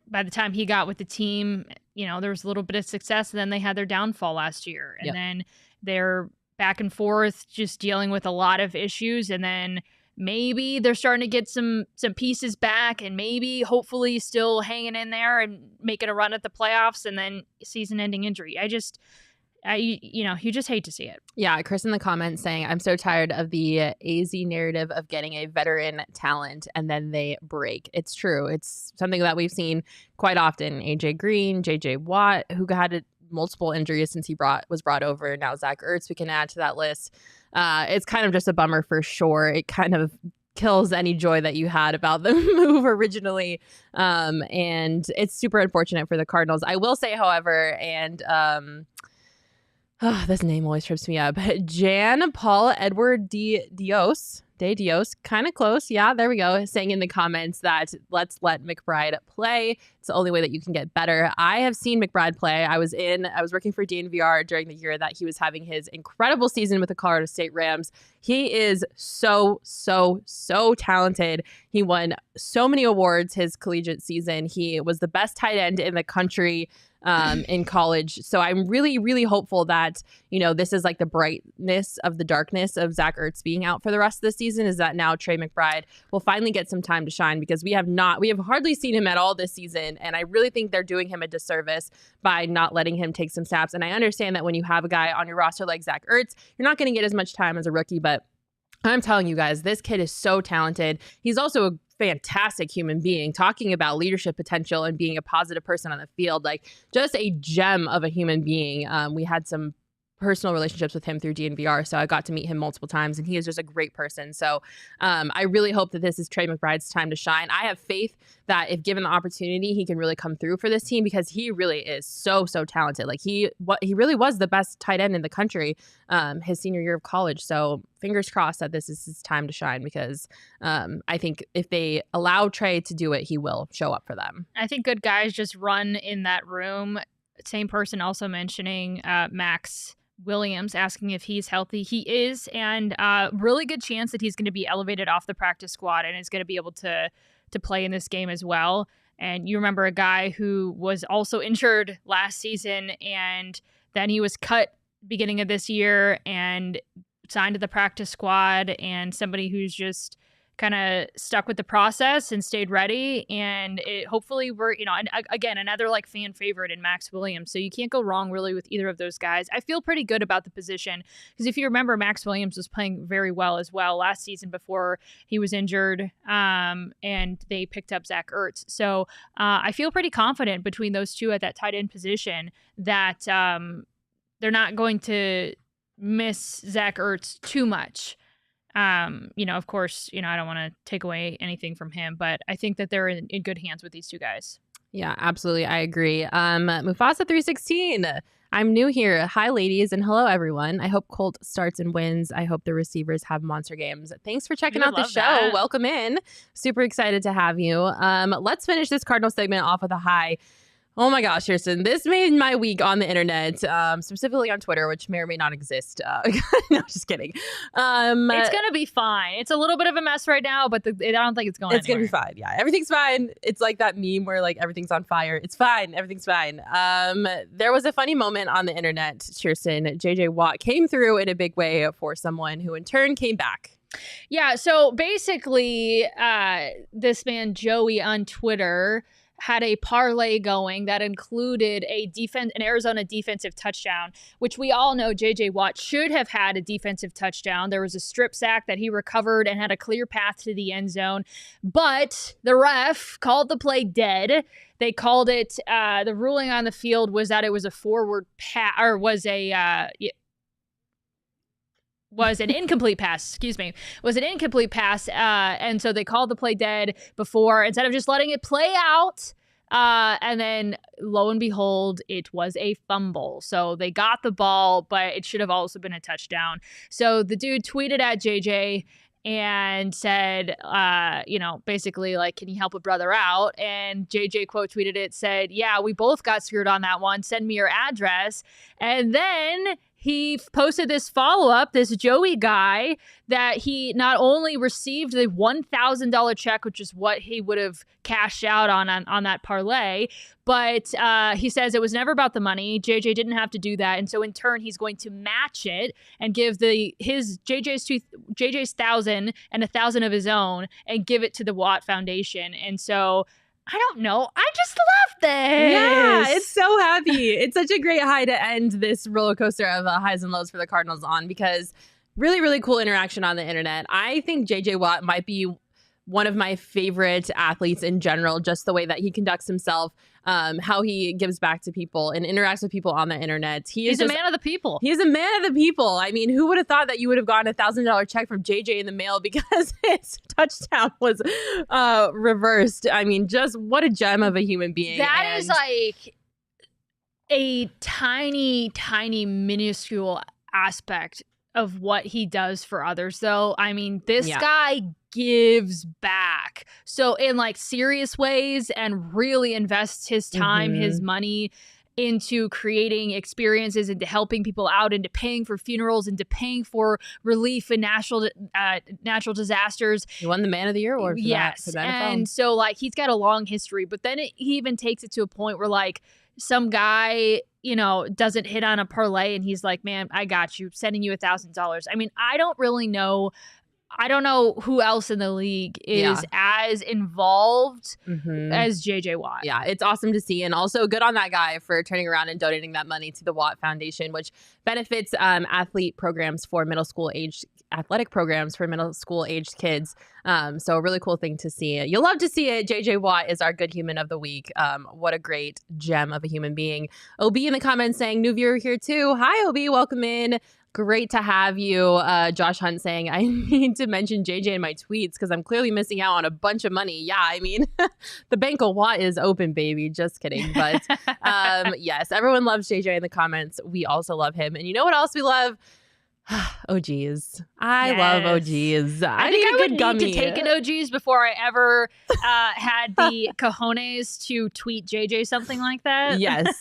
By the time he got with the team, there was a little bit of success, and then they had their downfall last year. And then they're back and forth, just dealing with a lot of issues, and then maybe they're starting to get some pieces back, and maybe hopefully still hanging in there and making a run at the playoffs, and then season-ending injury. You just hate to see it. Yeah, Chris in the comments saying, I'm so tired of the AZ narrative of getting a veteran talent and then they break. It's true. It's something that we've seen quite often. AJ Green, JJ Watt, who had multiple injuries since he was brought over. Now Zach Ertz, we can add to that list. It's kind of just a bummer for sure. It kind of kills any joy that you had about the move originally. And it's super unfortunate for the Cardinals. I will say, however, and this name always trips me up. Jan Paul Edward De Dios, kind of close. Yeah, there we go. Saying in the comments that let's let McBride play. It's the only way that you can get better. I have seen McBride play. I was working for DNVR during the year that he was having his incredible season with the Colorado State Rams. He is so, so, so talented. He won so many awards his collegiate season. He was the best tight end in the country in college. So I'm really, really hopeful that, this is like the brightness of the darkness of Zach Ertz being out for the rest of the season, is that now Trey McBride will finally get some time to shine, because we have hardly seen him at all this season. And I really think they're doing him a disservice by not letting him take some snaps. And I understand that when you have a guy on your roster like Zach Ertz, you're not going to get as much time as a rookie, but I'm telling you guys, this kid is so talented. He's also a fantastic human being, talking about leadership potential and being a positive person on the field, like just a gem of a human being. We had some personal relationships with him through DNVR, so I got to meet him multiple times, and he is just a great person. So I really hope that this is Trey McBride's time to shine. I have faith that if given the opportunity, he can really come through for this team, because he really is so, so talented. Like he really was the best tight end in the country his senior year of college. So fingers crossed that this is his time to shine, because I think if they allow Trey to do it, he will show up for them. I think good guys just run in that room. Same person also mentioning Max Williams asking if he's healthy. He is, and really good chance that he's going to be elevated off the practice squad and is going to be able to play in this game as well. And you remember a guy who was also injured last season, and then he was cut beginning of this year and signed to the practice squad, and somebody who's just kind of stuck with the process and stayed ready. And hopefully we're, again, another like fan favorite in Max Williams. So you can't go wrong really with either of those guys. I feel pretty good about the position because if you remember, Max Williams was playing very well as well last season before he was injured. And they picked up Zach Ertz. So I feel pretty confident between those two at that tight end position that they're not going to miss Zach Ertz too much. Of course, I don't want to take away anything from him, but I think that they're in good hands with these two guys. Yeah, absolutely. I agree. Mufasa316. I'm new here. Hi, ladies, and hello, everyone. I hope Colt starts and wins. I hope the receivers have monster games. Thanks for checking out the show. That. Welcome in. Super excited to have you. Let's finish this Cardinal segment off with a high. Oh my gosh, Chierstin, this made my week on the internet, specifically on Twitter, which may or may not exist. No, just kidding. It's going to be fine. It's a little bit of a mess right now, but I don't think it's going anywhere. It's going to be fine. Yeah, everything's fine. It's like that meme where like everything's on fire. It's fine. Everything's fine. There was a funny moment on the internet, Chierstin. JJ Watt came through in a big way for someone who in turn came back. Yeah, so basically, this man Joey on Twitter had a parlay going that included an Arizona defensive touchdown, which we all know JJ Watt should have had a defensive touchdown. There was a strip sack that he recovered and had a clear path to the end zone, but the ref called the play dead. They called it, the ruling on the field was that it was a forward pass, or was an incomplete pass, and so they called the play dead before, instead of just letting it play out, and then lo and behold, it was a fumble. So they got the ball, but it should have also been a touchdown. So the dude tweeted at JJ and said, basically like, can you help a brother out? And JJ quote tweeted it, said, yeah, we both got screwed on that one. Send me your address. And then he posted this follow-up, this Joey guy, that he not only received the $1,000 check, which is what he would have cashed out on that parlay, but he says it was never about the money. JJ didn't have to do that, and so in turn, he's going to match it and give JJ's $1,000 and $1,000 of his own, and give it to the Watt Foundation. And so I don't know. I just love this. Yeah, it's so happy. It's such a great high to end this roller coaster of highs and lows for the Cardinals on, because really, really cool interaction on the internet. I think JJ Watt might be one of my favorite athletes in general, just the way that he conducts himself, how he gives back to people and interacts with people on the internet. He's a man of the people. He's a man of the people. I mean, who would have thought that you would have gotten $1,000 check from JJ in the mail because his touchdown was reversed? I mean, just what a gem of a human being. That is like a tiny, tiny, minuscule aspect of what he does for others, though. I mean, this guy gives back so in like serious ways and really invests his time, his money into creating experiences, into helping people out, into paying for funerals, into paying for relief in natural disasters. He won the Man of the Year award for yes, that, and so like he's got a long history, but then he even takes it to a point where like some guy, doesn't hit on a parlay and he's like, man, I got you, sending you $1,000. I mean, I don't know who else in the league is as involved as JJ Watt. Yeah, it's awesome to see. And also good on that guy for turning around and donating that money to the Watt Foundation, which benefits athletic programs for middle school aged kids. So a really cool thing to see. You'll love to see it. JJ Watt is our good human of the week. What a great gem of a human being. OB in the comments saying, new viewer here too. Hi, OB. Welcome in. Great to have you. Josh Hunt saying, I need to mention JJ in my tweets because I'm clearly missing out on a bunch of money. Yeah, I mean, the bank of Watt is open, baby. Just kidding. But yes, everyone loves JJ in the comments. We also love him. And you know what else we love? OGs. I love OGs. I think I would need to take an OGs before I ever had the cojones to tweet JJ something like that. Yes,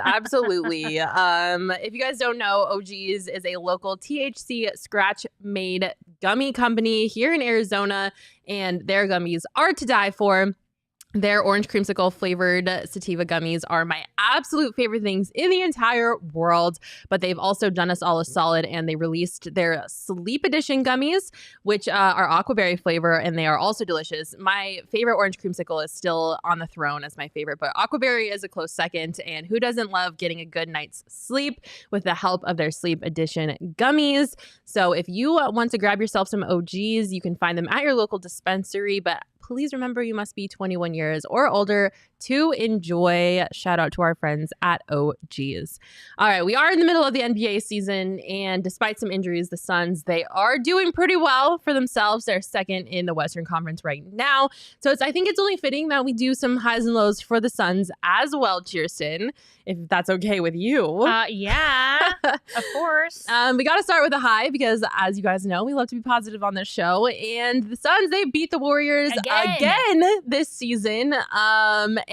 absolutely. If you guys don't know, OGs is a local THC scratch-made gummy company here in Arizona, and their gummies are to die for. Their orange creamsicle flavored sativa gummies are my absolute favorite things in the entire world, but they've also done us all a solid, and they released their Sleep Edition gummies, which are aquaberry flavor, and they are also delicious. My favorite orange creamsicle is still on the throne as my favorite, but aquaberry is a close second, and who doesn't love getting a good night's sleep with the help of their Sleep Edition gummies? So if you want to grab yourself some OGs, you can find them at your local dispensary, but please remember you must be 21 years or older to enjoy. Shout out to our friends at OGs. All right, we are in the middle of the NBA season, and despite some injuries, the Suns, they are doing pretty well for themselves. They're second in the Western Conference right now. So I think it's only fitting that we do some highs and lows for the Suns as well, Chierstin, if that's okay with you. Yeah, of course. We got to start with a high because, as you guys know, we love to be positive on this show. And the Suns, they beat the Warriors again this season.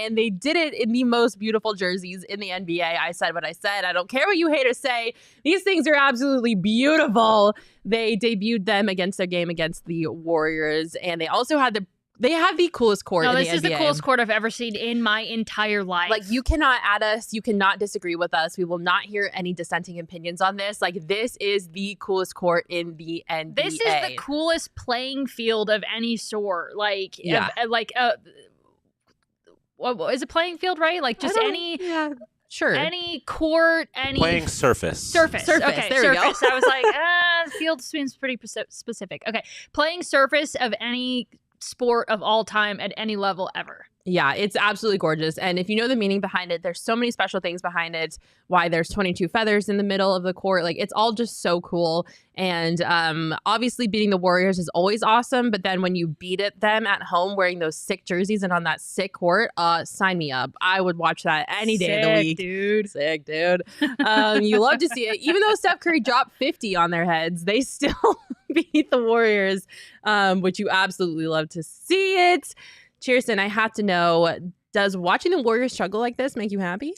And they did it in the most beautiful jerseys in the NBA. I said what I said. I don't care what you haters say. These things are absolutely beautiful. They debuted them against their game against the Warriors. And they also had they have the coolest court in the NBA. This is the coolest court I've ever seen in my entire life. Like, you cannot add us. You cannot disagree with us. We will not hear any dissenting opinions on this. Like, this is the coolest court in the NBA. This is the coolest playing field of any sort. Like, is it playing field, right? Like, just any... Yeah. Sure. Any court, any... Playing surface. Surface. Okay, there surface. we go. I was like, field seems pretty specific. Okay. Playing surface of any sport of all time at any level ever. Yeah, it's absolutely gorgeous. And if you know the meaning behind it, there's so many special things behind it. Why there's 22 feathers in the middle of the court. Like, it's all just so cool. And obviously beating the Warriors is always awesome. But then when you beat them at home wearing those sick jerseys and on that sick court, sign me up. I would watch that any day of the week. Sick, dude. You love to see it. Even though Steph Curry dropped 50 on their heads, they still beat the Warriors, which you absolutely love to see it. Chierstin, I have to know, does watching the Warriors struggle like this make you happy?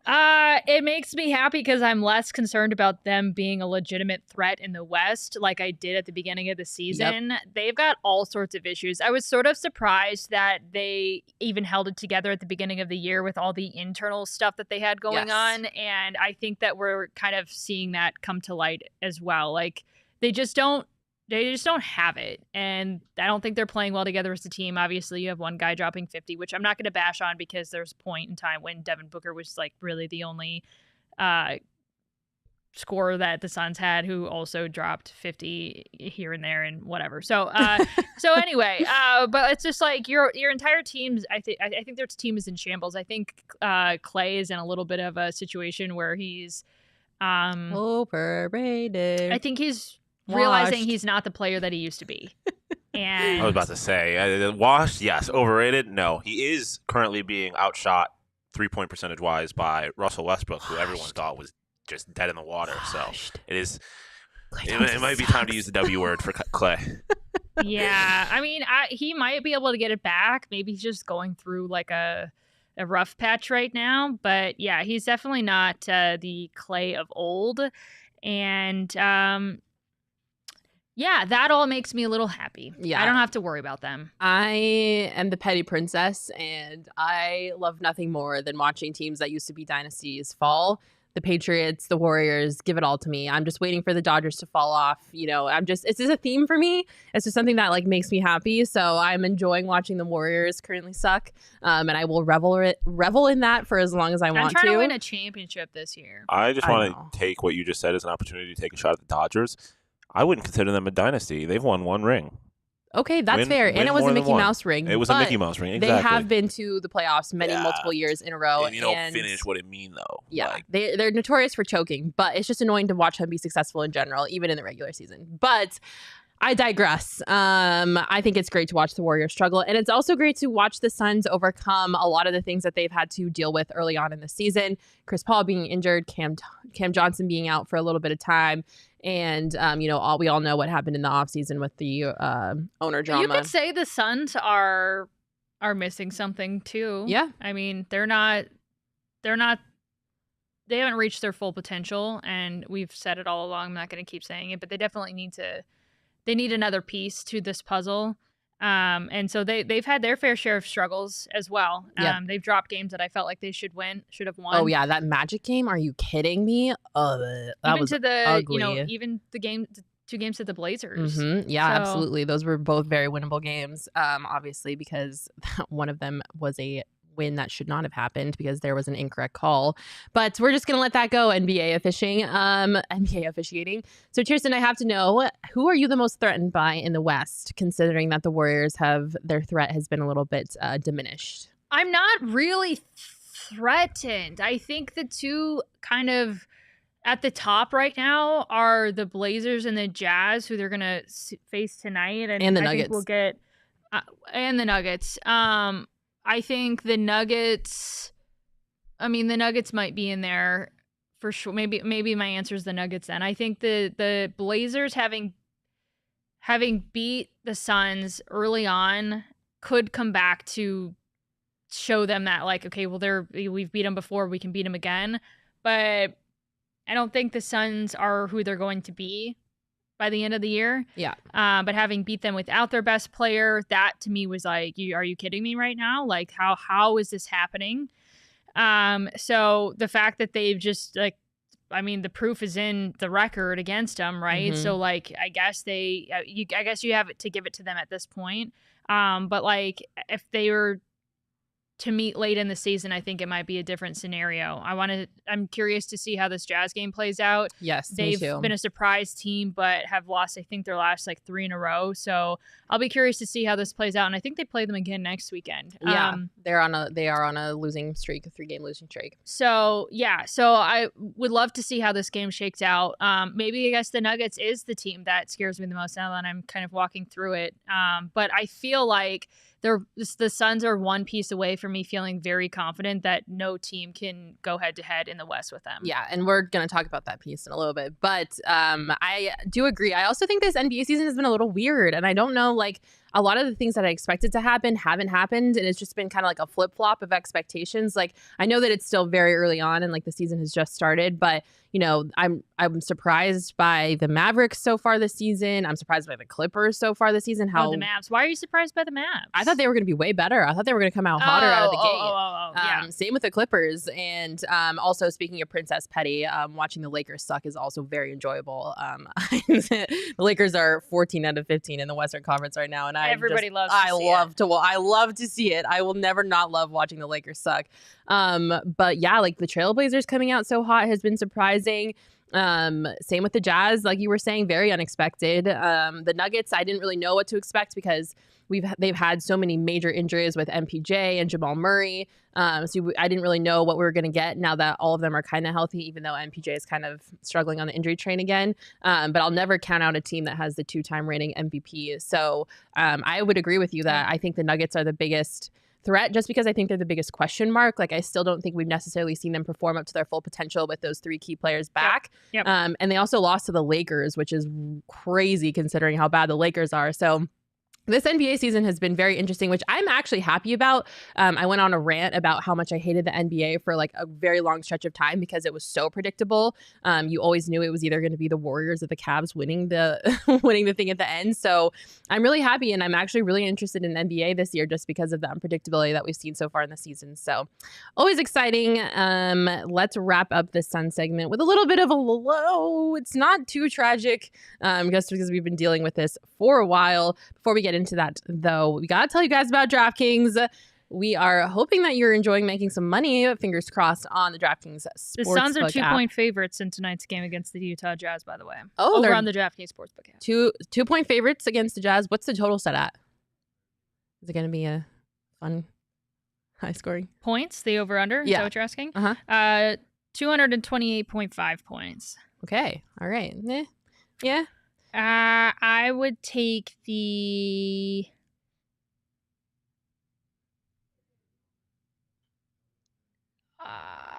It makes me happy because I'm less concerned about them being a legitimate threat in the West like I did at the beginning of the season. Yep. They've got all sorts of issues. I was sort of surprised that they even held it together at the beginning of the year with all the internal stuff that they had going on. And I think that we're kind of seeing that come to light as well. Like, they just don't have it. And I don't think they're playing well together as a team. Obviously, you have one guy dropping 50, which I'm not going to bash on because there's a point in time when Devin Booker was like really the only scorer that the Suns had who also dropped 50 here and there and whatever. So anyway, but it's just like your entire team's, I think their team is in shambles. I think Klay is in a little bit of a situation where he's overrated. I think he's realizing he's not the player that he used to be. And I was about to say, washed, yes. Overrated, no. He is currently being outshot 3-point percentage-wise by Russell Westbrook, who everyone thought was just dead in the water. So it is. It might be time to use the W word for Klay. Yeah, I mean, he might be able to get it back. Maybe he's just going through like a rough patch right now. But yeah, he's definitely not the Klay of old. And yeah, that all makes me a little happy. Yeah. I don't have to worry about them. I am the petty princess, and I love nothing more than watching teams that used to be dynasties fall. The Patriots, the Warriors, give it all to me. I'm just waiting for the Dodgers to fall off. You know, it's just a theme for me. It's just something that like makes me happy. So I'm enjoying watching the Warriors currently suck. And I will revel in that for as long as I want to. I'm trying to win a championship this year. I just want to take what you just said as an opportunity to take a shot at the Dodgers. I wouldn't consider them a dynasty. They've won one ring. Okay, that's fair. And it was a Mickey Mouse ring. It was a Mickey Mouse ring, exactly. They have been to the playoffs multiple years in a row. And you don't finish what it mean, though. Yeah, like, they're notorious for choking, but it's just annoying to watch them be successful in general, even in the regular season. But I digress. I think it's great to watch the Warriors struggle, and it's also great to watch the Suns overcome a lot of the things that they've had to deal with early on in the season. Chris Paul being injured, Cam Johnson being out for a little bit of time, and we all know what happened in the offseason with the owner drama. You could say the Suns are missing something too. Yeah, I mean they haven't reached their full potential, and we've said it all along. I'm not going to keep saying it, but they definitely need another piece to this puzzle. And so they've had their fair share of struggles as well. Yep. They've dropped games that I felt like they should have won. Oh yeah, that Magic game. Are you kidding me? That was ugly. Even the 2 games to the Blazers. Mm-hmm. Yeah, absolutely. Those were both very winnable games. Obviously, because one of them was a win that should not have happened because there was an incorrect call. But we're just gonna let that go. NBA officiating. So Chierstin, I have to know, who are you the most threatened by in the West, considering that the Warriors their threat has been a little bit diminished? I'm not really threatened. I think the two kind of at the top right now are the Blazers and the Jazz, who they're gonna face tonight, and the I Nuggets. think we'll get and the Nuggets. I think the Nuggets. I mean, the Nuggets might be in there for sure. Maybe my answer is the Nuggets. Then I think the Blazers having beat the Suns early on could come back to show them that, like, okay, well, we've beat them before, we can beat them again. But I don't think the Suns are who they're going to be by the end of the year. Yeah. But having beat them without their best player, that to me was like, are you kidding me right now? Like, how is this happening? So the fact that they've just the proof is in the record against them, right? Mm-hmm. So I guess I guess you have to give it to them at this point. But if they were to meet late in the season, I think it might be a different scenario. I'm curious to see how this Jazz game plays out. Yes, they've been a surprise team, but have lost, I think, their last 3 in a row. So I'll be curious to see how this plays out. And I think they play them again next weekend. Yeah, they are on a losing streak, a 3-game losing streak. So I would love to see how this game shakes out. Maybe I guess the Nuggets is the team that scares me the most now that I'm kind of walking through it. But I feel like the Suns are one piece away from me feeling very confident that no team can go head to head in the West with them. Yeah, and we're going to talk about that piece in a little bit. But I do agree. I also think this NBA season has been a little weird, and I don't know, a lot of the things that I expected to happen haven't happened, and it's just been kind of like a flip-flop of expectations. I know that it's still very early on and the season has just started, but I'm surprised by the Mavericks so far this season. I'm surprised by the Clippers so far this season. The Mavs. Why are you surprised by the Mavs? I thought they were going to be way better. I thought they were going to come out hotter out of the gate. Yeah. Same with the Clippers. And also, speaking of Princess Petty, watching the Lakers suck is also very enjoyable. The Lakers are 14 out of 15 in the Western Conference right now, and everybody loves. I love to see it. I will never not love watching the Lakers suck. But yeah, the Trailblazers coming out so hot has been surprising. Same with the Jazz, like you were saying, very unexpected. The Nuggets, I didn't really know what to expect because they've had so many major injuries with MPJ and Jamal Murray. So I didn't really know what we were going to get now that all of them are kind of healthy, even though MPJ is kind of struggling on the injury train again. But I'll never count out a team that has the 2-time reigning MVP. So I would agree with you that I think the Nuggets are the biggest threat, just because I think they're the biggest question mark. I still don't think we've necessarily seen them perform up to their full potential with those 3 key players back. Yep. And they also lost to the Lakers, which is crazy considering how bad the Lakers are. So this NBA season has been very interesting, which I'm actually happy about. I went on a rant about how much I hated the NBA for a very long stretch of time because it was so predictable. You always knew it was either going to be the Warriors or the Cavs winning the thing at the end. So I'm really happy, and I'm actually really interested in NBA this year just because of the unpredictability that we've seen so far in the season. So always exciting. Let's wrap up this Sun segment with a little bit of a low. It's not too tragic, just because we've been dealing with this for a while. Before we get into that, though, we gotta tell you guys about DraftKings. We are hoping that you're enjoying making some money, fingers crossed, on the DraftKings Sportsbook The Suns are 2-point app. favorites in tonight's game against the Utah Jazz, by the way. Oh, over they're on the DraftKings Sportsbook app. 2-point favorites against the Jazz. What's the total set at? Is it going to be a fun, high scoring? Points, the over-under? Is Yeah. that what you're asking? 228.5 points. Okay. All right. Yeah. I would take the...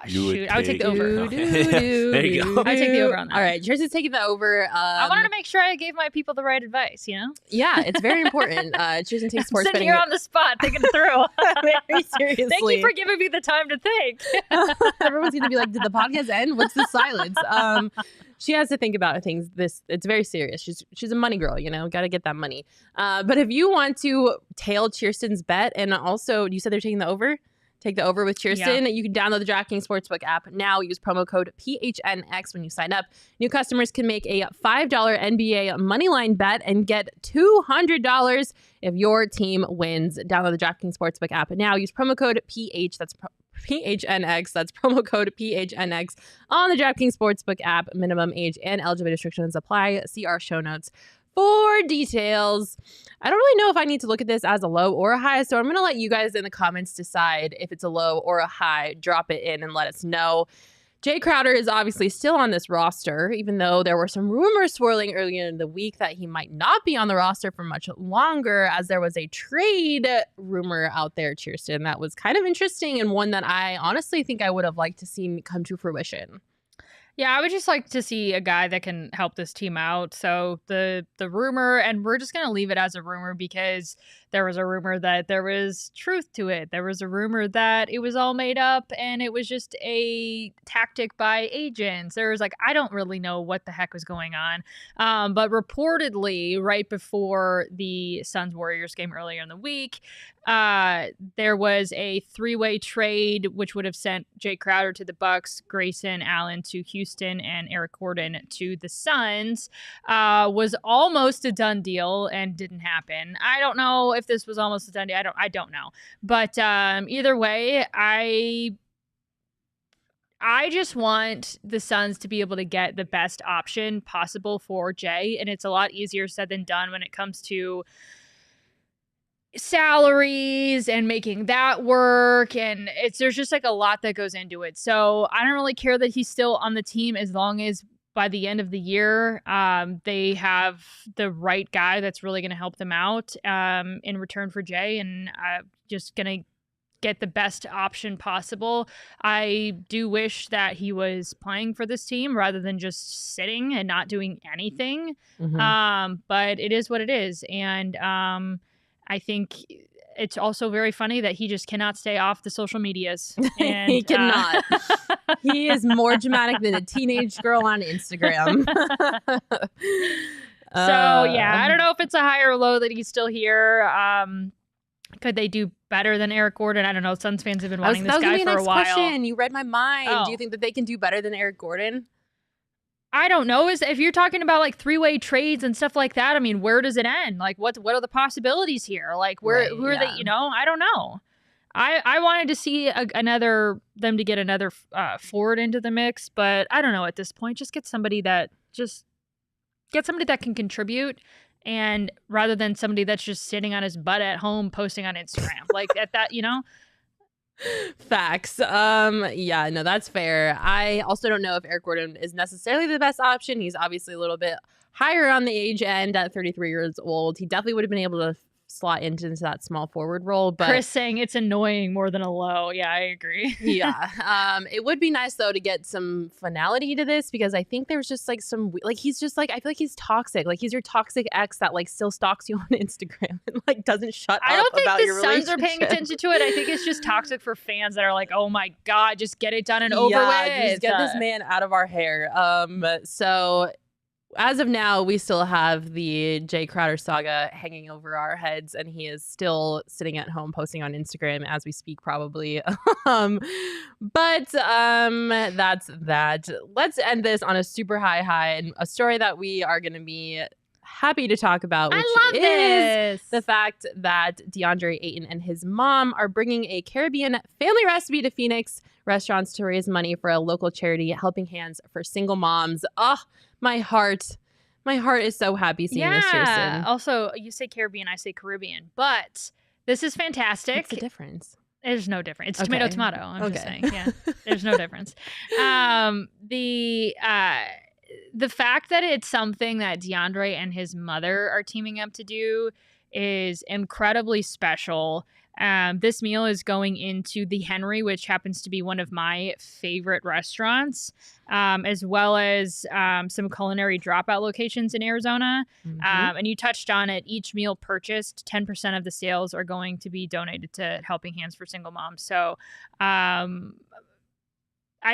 I would take the over. Okay. There you go. I would take the over on that. All right, Chierstin's taking the over. I wanted to make sure I gave my people the right advice, you know? Yeah, it's very important. Chierstin takes sports Sitting betting here on the spot thinking it through. very seriously. Thank you for giving me the time to think. Everyone's going to be like, did the podcast end? What's the silence? She has to think about things. It's very serious. She's a money girl, you know, got to get that money. But if you want to tail Chierstin's bet, and also you said they're taking the over? Take the over with Chierstin. Yeah. You can download the DraftKings Sportsbook app now. Use promo code PHNX when you sign up. New customers can make a $5 NBA moneyline bet and get $200 if your team wins. Download the DraftKings Sportsbook app now. Use promo code PHNX. That's promo code PHNX on the DraftKings Sportsbook app. Minimum age and eligibility restrictions apply. See our show notes for details. I don't really know if I need to look at this as a low or a high, so I'm going to let you guys in the comments decide if it's a low or a high. Drop it in and let us know. Jay Crowder is obviously still on this roster, even though there were some rumors swirling earlier in the week that he might not be on the roster for much longer, as there was a trade rumor out there, Chierstin, that was kind of interesting and one that I honestly think I would have liked to see come to fruition. Yeah, I would just like to see a guy that can help this team out. So the rumor, and we're just going to leave it as a rumor because there was a rumor that there was truth to it. There was a rumor that it was all made up and it was just a tactic by agents. There was I don't really know what the heck was going on. But reportedly, right before the Suns-Warriors game earlier in the week, there was a 3-way trade which would have sent Jay Crowder to the Bucks, Grayson Allen to Houston, and Eric Gordon to the Suns. Was almost a done deal and didn't happen. I don't know if this was almost a done deal. I don't know. But either way, I just want the Suns to be able to get the best option possible for Jay, and it's a lot easier said than done when it comes to salaries and making that work, and there's just a lot that goes into it. So I don't really care that he's still on the team as long as by the end of the year they have the right guy that's really going to help them out in return for Jay, and just going to get the best option possible. I do wish that he was playing for this team rather than just sitting and not doing anything. Mm-hmm. But it is what it is, and I think it's also very funny that he just cannot stay off the social medias. And, he cannot. He is more dramatic than a teenage girl on Instagram. So, yeah, I don't know if it's a high or low that he's still here. Could they do better than Eric Gordon? I don't know. Suns fans have been wanting this guy for a while. Question. You read my mind. Oh. Do you think that they can do better than Eric Gordon? I don't know. If you're talking about 3-way trades and stuff like that, I mean, where does it end? What are the possibilities here? who are they? I don't know. I wanted to see them to get another forward into the mix, but I don't know at this point. Just get somebody that can contribute, and rather than somebody that's just sitting on his butt at home posting on Instagram, at that, Facts. Yeah, no, that's fair. I also don't know if Eric Gordon is necessarily the best option. He's obviously a little bit higher on the age end at 33 years old. He definitely would have been able to slot into that small forward role. But Chris saying it's annoying more than a low. Yeah, I agree. Yeah. It would be nice though to get some finality to this, because I think there's just he's just I feel like he's toxic. He's your toxic ex that still stalks you on Instagram and doesn't shut up about your relationship. I don't think the Suns are paying attention to it. I think it's just toxic for fans that are oh my God, just get it done and over with. Just get this man out of our hair. So as of now, we still have the Jay Crowder saga hanging over our heads, and he is still sitting at home posting on Instagram as we speak, probably. But that's that. Let's end this on a super high, and a story that we are going to be happy to talk about, which is the fact that Deandre Ayton and his mom are bringing a Caribbean family recipe to Phoenix restaurants to raise money for a local charity, Helping Hands for Single Moms. Oh, my heart is so happy seeing this, Chierstin. Also, you say Caribbean, I say Caribbean, but this is fantastic. What's the difference? There's no difference. It's tomato. I'm just saying. Yeah, there's no difference. the fact that it's something that DeAndre and his mother are teaming up to do is incredibly special. This meal is going into the Henry, which happens to be one of my favorite restaurants, as well as some culinary dropout locations in Arizona. And you touched on it. Each meal purchased, 10% of the sales are going to be donated to Helping Hands for Single Moms. So I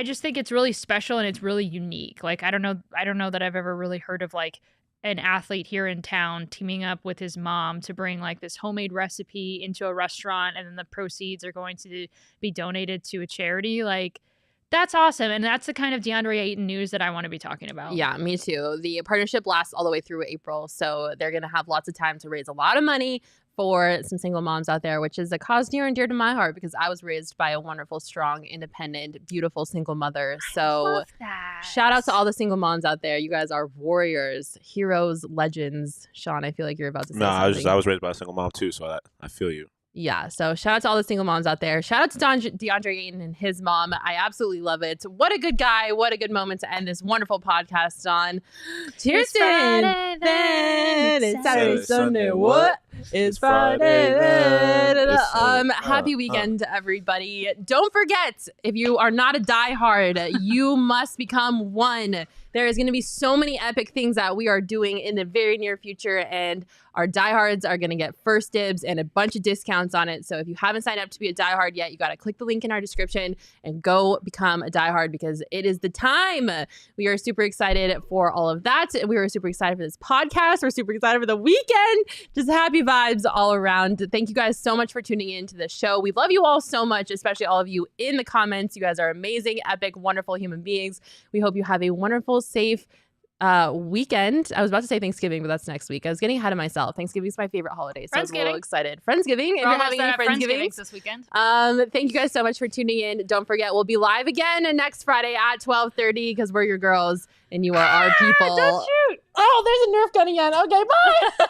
just think it's really special and it's really unique. Like, I don't know that I've ever really heard of like an athlete here in town teaming up with his mom to bring like this homemade recipe into a restaurant, and then the proceeds are going to be donated to a charity. Like, that's awesome. And that's the kind of DeAndre Ayton news that I want to be talking about. Yeah, me too. The partnership lasts all the way through April, so they're going to have lots of time to raise a lot of money for some single moms out there, which is a cause near and dear to my heart because I was raised by a wonderful, strong, independent, beautiful single mother. So Love that. shout out to all the single moms out there. You guys are warriors, heroes, legends. Sean, I feel like you're about to say something. I was raised by a single mom too, so I feel you. Yeah, so shout out to all the single moms out there. Shout out to DeAndre Ayton and his mom. I absolutely love it. What a good guy. What a good moment to end this wonderful podcast on. Chierstin. Then it's Saturday, Sunday. What? It's Friday. Happy weekend, everybody. Don't forget, if you are not a diehard, you must become one. There is going to be so many epic things that we are doing in the very near future, and our diehards are going to get first dibs and a bunch of discounts on it. So if you haven't signed up to be a diehard yet, you got to click the link in our description and go become a diehard because it is the time. We are super excited for all of that. We are super excited for this podcast. We're super excited for the weekend. Just happy vibes all around. Thank you guys so much for tuning in to the show. We love you all so much, especially all of you in the comments. You guys are amazing, epic, wonderful human beings. We hope you have a wonderful, safe weekend. I was about to say Thanksgiving, but that's next week. I was getting ahead of myself. Thanksgiving is my favorite holiday, so I was a little excited. Friendsgiving, if you're having any Friendsgivings this weekend. Thank you guys so much for tuning in. Don't forget, we'll be live again next Friday at 12:30 because we're your girls and you are our people. Don't shoot. Oh, there's a Nerf gun again. Okay, bye.